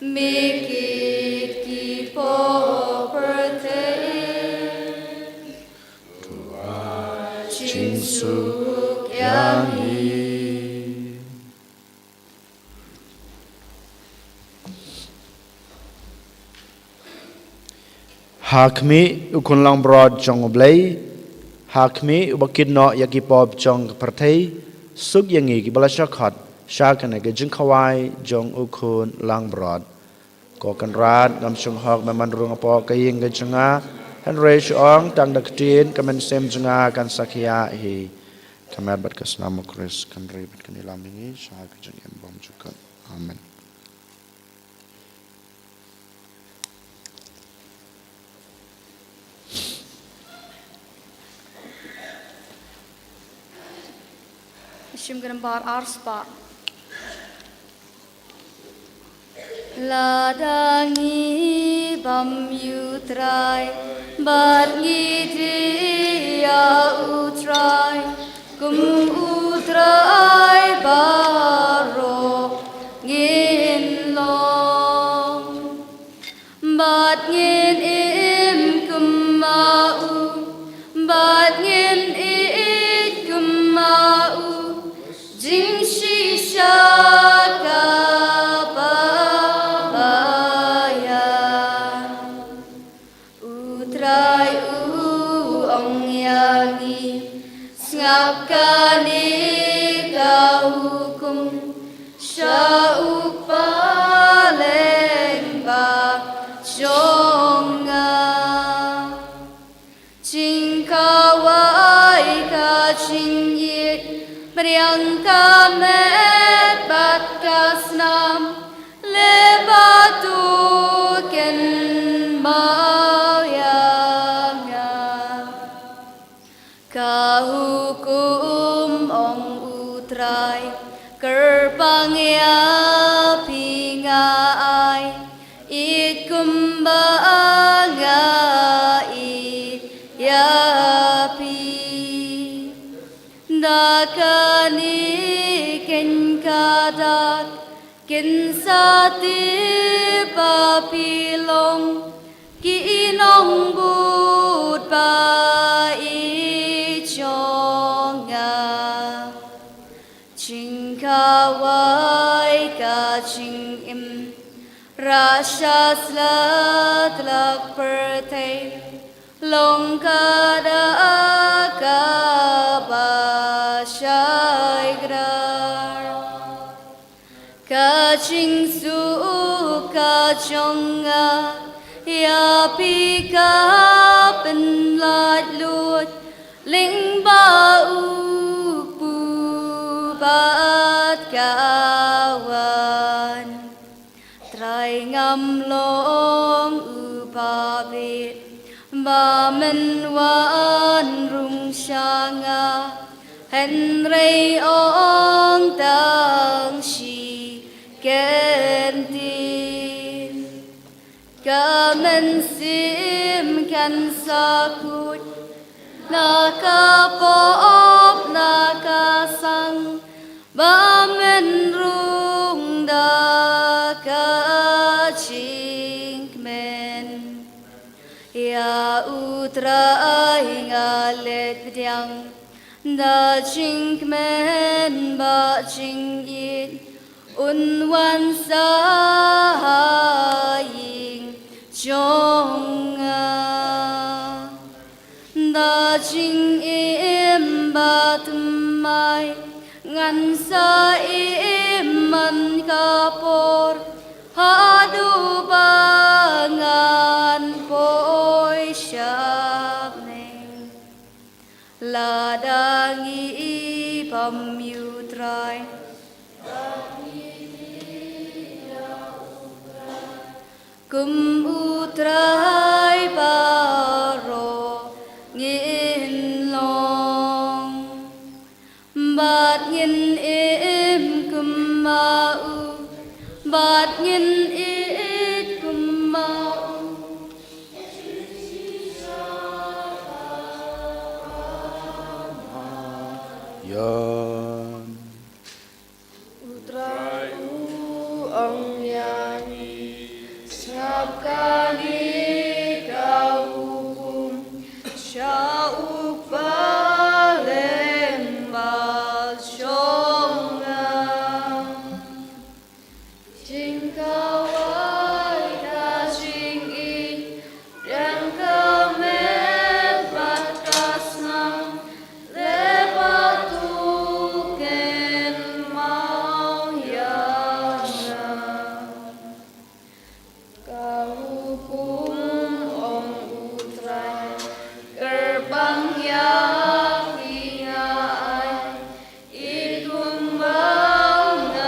Mikit ki poverty Chinsuk yangi hakmi ukun lang broad jong oblei hakmi ubakid no yaki pop jong perthei suk yangi ki bala shakhat shakane ke jing khawai jong ukun lang broad ko kan rat ngam chung hok man rung apo kaying ke junga han reish ong tang dak tin kamen sem junga kan sakya hi kamer bat kasnam kris kan ribet kan ilamingi shak jing embom jukat amen Ishim bar arspa Ladangi bam yutrai Bat ngiti ya utrai Kum utrai baro Ngin long Bat ngin im kumau Bat ngin it kumau Jing shisha ka babaya utrai ong yangi ngap kani ka hukum sya upaleng ba jonga jing kawai ka jing yit meriang ka met bat kasnam lebatu ken Kahukum ong utrai kerpangya pingai it kumbanga it yapi dakani ken kadat ken sati papilong kinong but ba ichonga ching kawai ka ching im rasha slat lak pertay long kada ka ba shai grar ka ching su ka chonga ya pi ka pen lat lut ling ba u pu bat kawan trai ngam long u pa bit ba men wan rung shanga hen rei ong tang shi ken tin kamen sim kan sakut nakapop nakasang bamen rung da kachingmen ya utrai ngalet diang da chingmen ba chingit unwan saying jonga da ching im ba tumai ngan sa im man kapor hadu bangan poi syapneng ladangi pamyutrai kum utrai paro ngin long bat ngin im kum mau bat ngin it kum mau Yon utrai ong yangi Sabkani kaukum syau palembal syonga jingkawai dajing in dan kemet batasnam lepatuken mau yana Kahukum ong utrai gerbang yang ingai ikum bangai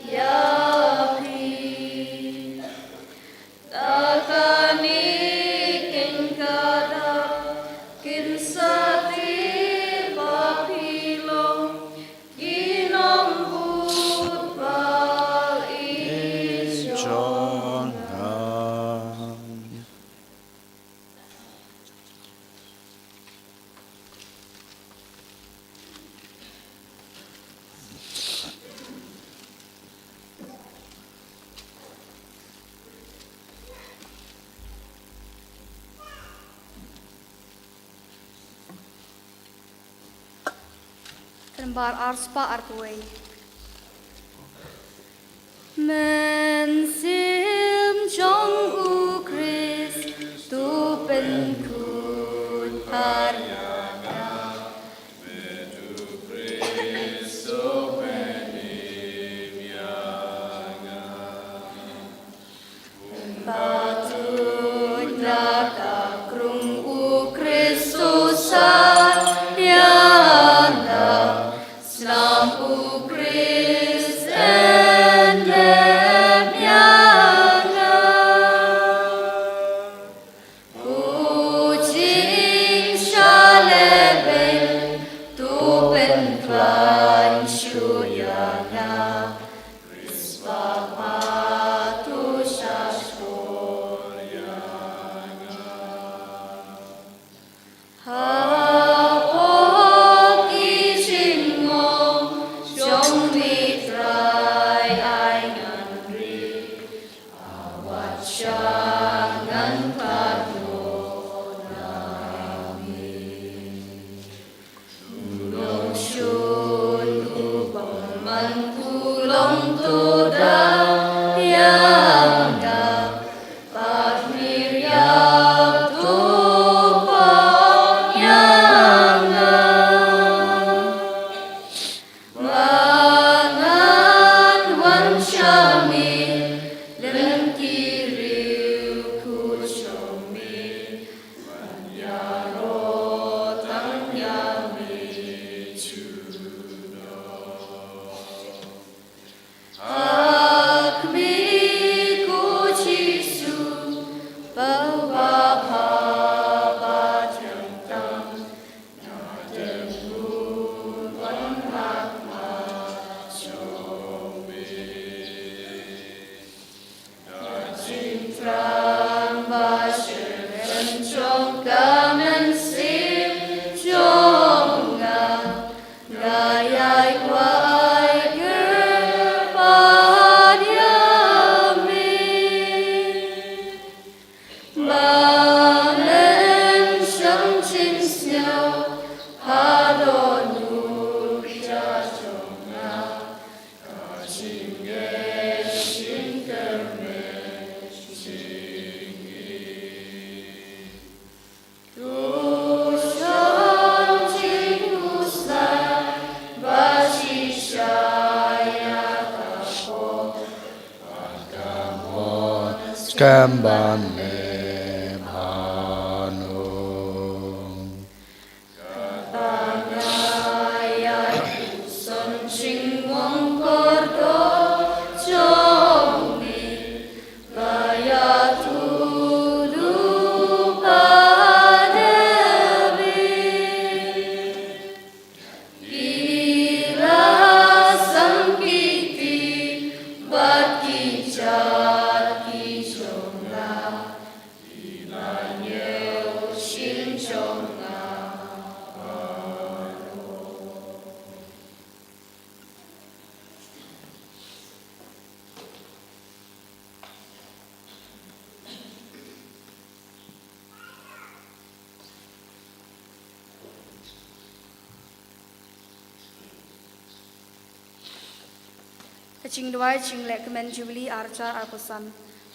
yapi takani king kada kin sati papilong kinong but bal John Lembar arspa arpoi Men sim jong u Chris Kambane bhanu Kaching dwai ching lek men jubilee archa arposan.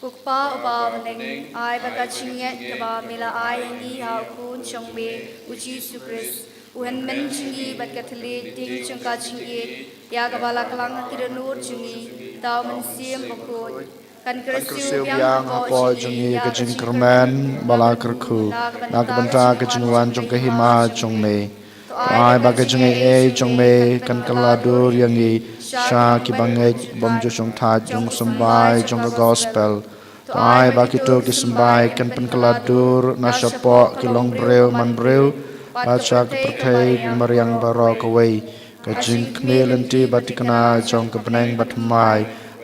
Kukpa uba meneng ai baka chinget kaba mela ai ngi hau kun chongme uji sukris. Uhen men chingi bat kathale ting changka chingi ya kabala kalang tiranur chingi tau men siem bakut. Kan kersiu yang hapo jungi kajing kermen bala kerku nakbanta kajingwan jong kahima jongme ai baga jungi jongme kan kaladur yangi sha kibangai bomjo jong tha jong sambai jong gospel ai bakito kisambai kan pen kaladur nasapo kilong breu man breu baca kepertai mariang baro kawai kajing kmelanti batikana jong kebeneng batmai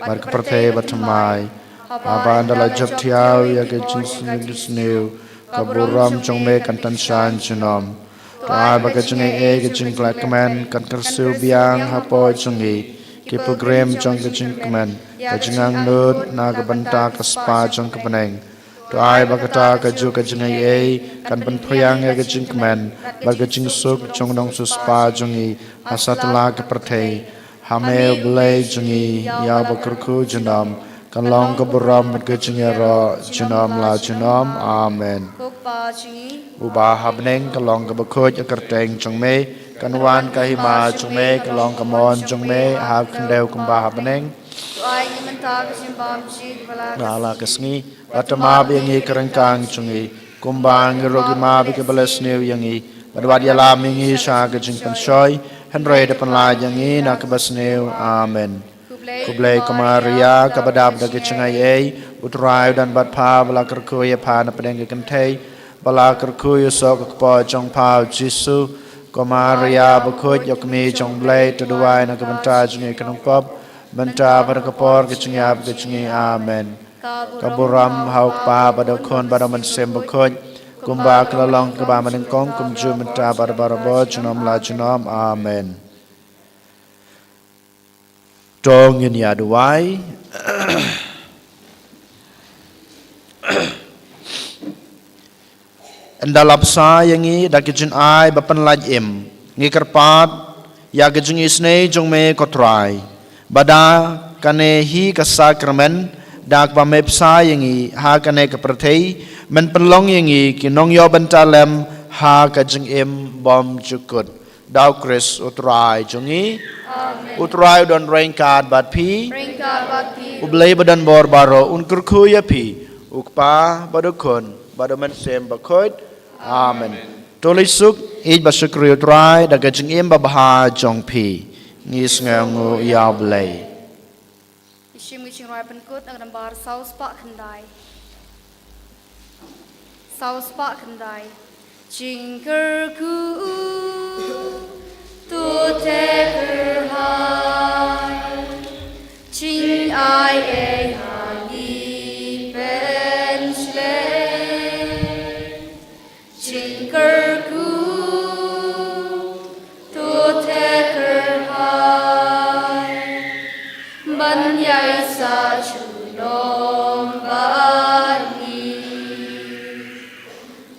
bar kepertai batmai aba andala job tiaw ya kajing snew kaburam jong me kantan shan jinom ai baga jungi kajing klakman kan kersu biang hapo jungi ki program jong kajing kemen kajingang nut na kabanta kaspa jong kebeneng to ai bagata kaju kajing kan pen phyang ya kajing kemen bagajing suk jong dong suspa jongi hasatla kepertai hame blai jongi ya bakurku jendam kan long kaburam kajing ro jenam la jenam amen kukpa chingi uba habneng kalong kabakoj akarteng jongme kanwan kahima jongme kalong kamon jongme hab khendeu kumba habneng ai ngi menta kaching bam chi bala ngala kasngi atama bengi kerengkang jungi kumbang rogi ma bi kebalesneu yangi badwad yala mingi sha kajing pensoi henre de panla yangi na kebasneu amen kublai kamaria kabadab dage chengai utrai dan batpa bala kerkoye pa na pedeng kentei bala kerkoye sok kpo jong pa jisu kamaria bakoj yakmi jong blai tuduai na kebanta jungi kanongkop banta berkapor kecengap kecengi amen kaburam hauk pa badakon badaman sembakoj kumba kelalong keba menengkong kumju menta barbarabo junom la junom amen dong yin ya duai endalap sa yangi dakijin ai bapan laj im ngi kerpat ya gejing isne jong me kotrai bada kane hi ka sakramen dak ba mepsa yangi ha kane ka prathei men penlong yangi kinong yo bentalem ha ka jing im bom chukut dau kris utrai jongi utrai don rainkat bat pi Ringkat bati. ublei badan bor baro un kurku ya pi ukpa badukun badomen sem bakot amen tolisuk ij basukri utrai da ka jing im ba ha jong pi ngis ngangu ya blei Ishim giching roi penkut ang nambar saus pak kendai. Saus pak kendai. Jingkerku tu teker hai. Jing ai e hani pensle. Jingkerku tu teker hai. Ban yai sa chu nom bani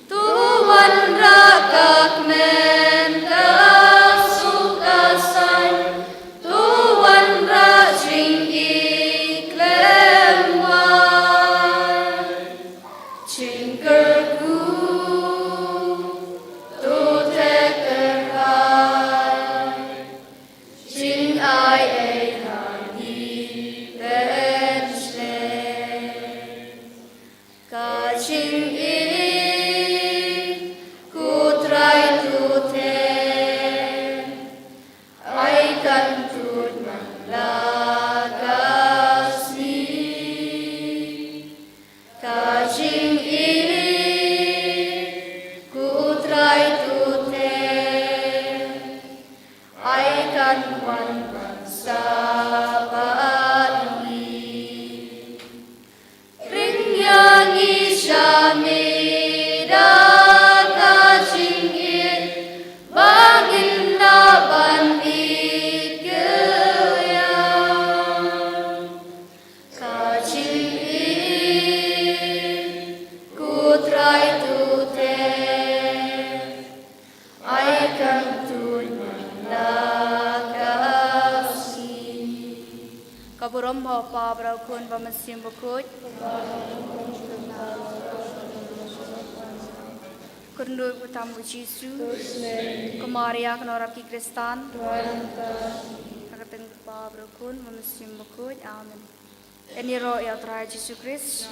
tu wan ra kak men ka su ka sai tu wan ra jing i klem wai jing ker ku tu te ker hai jing ai e Kaching i kutrai tu te ai kan tut malagasni Kaching i kutrai tu te ai kan wan sabani yang isyamida kaching it bangin laban ikayang kaching it kutrai tute ai kan tun lakasi kaburam bapa berakun bamasim bukut Kundur utamu Jisu, Kemaria kenorap ki Kristan, Kakateng pa berkun, memesim bekut, amin. Ini roh ya Tuhan Yesus Kristus.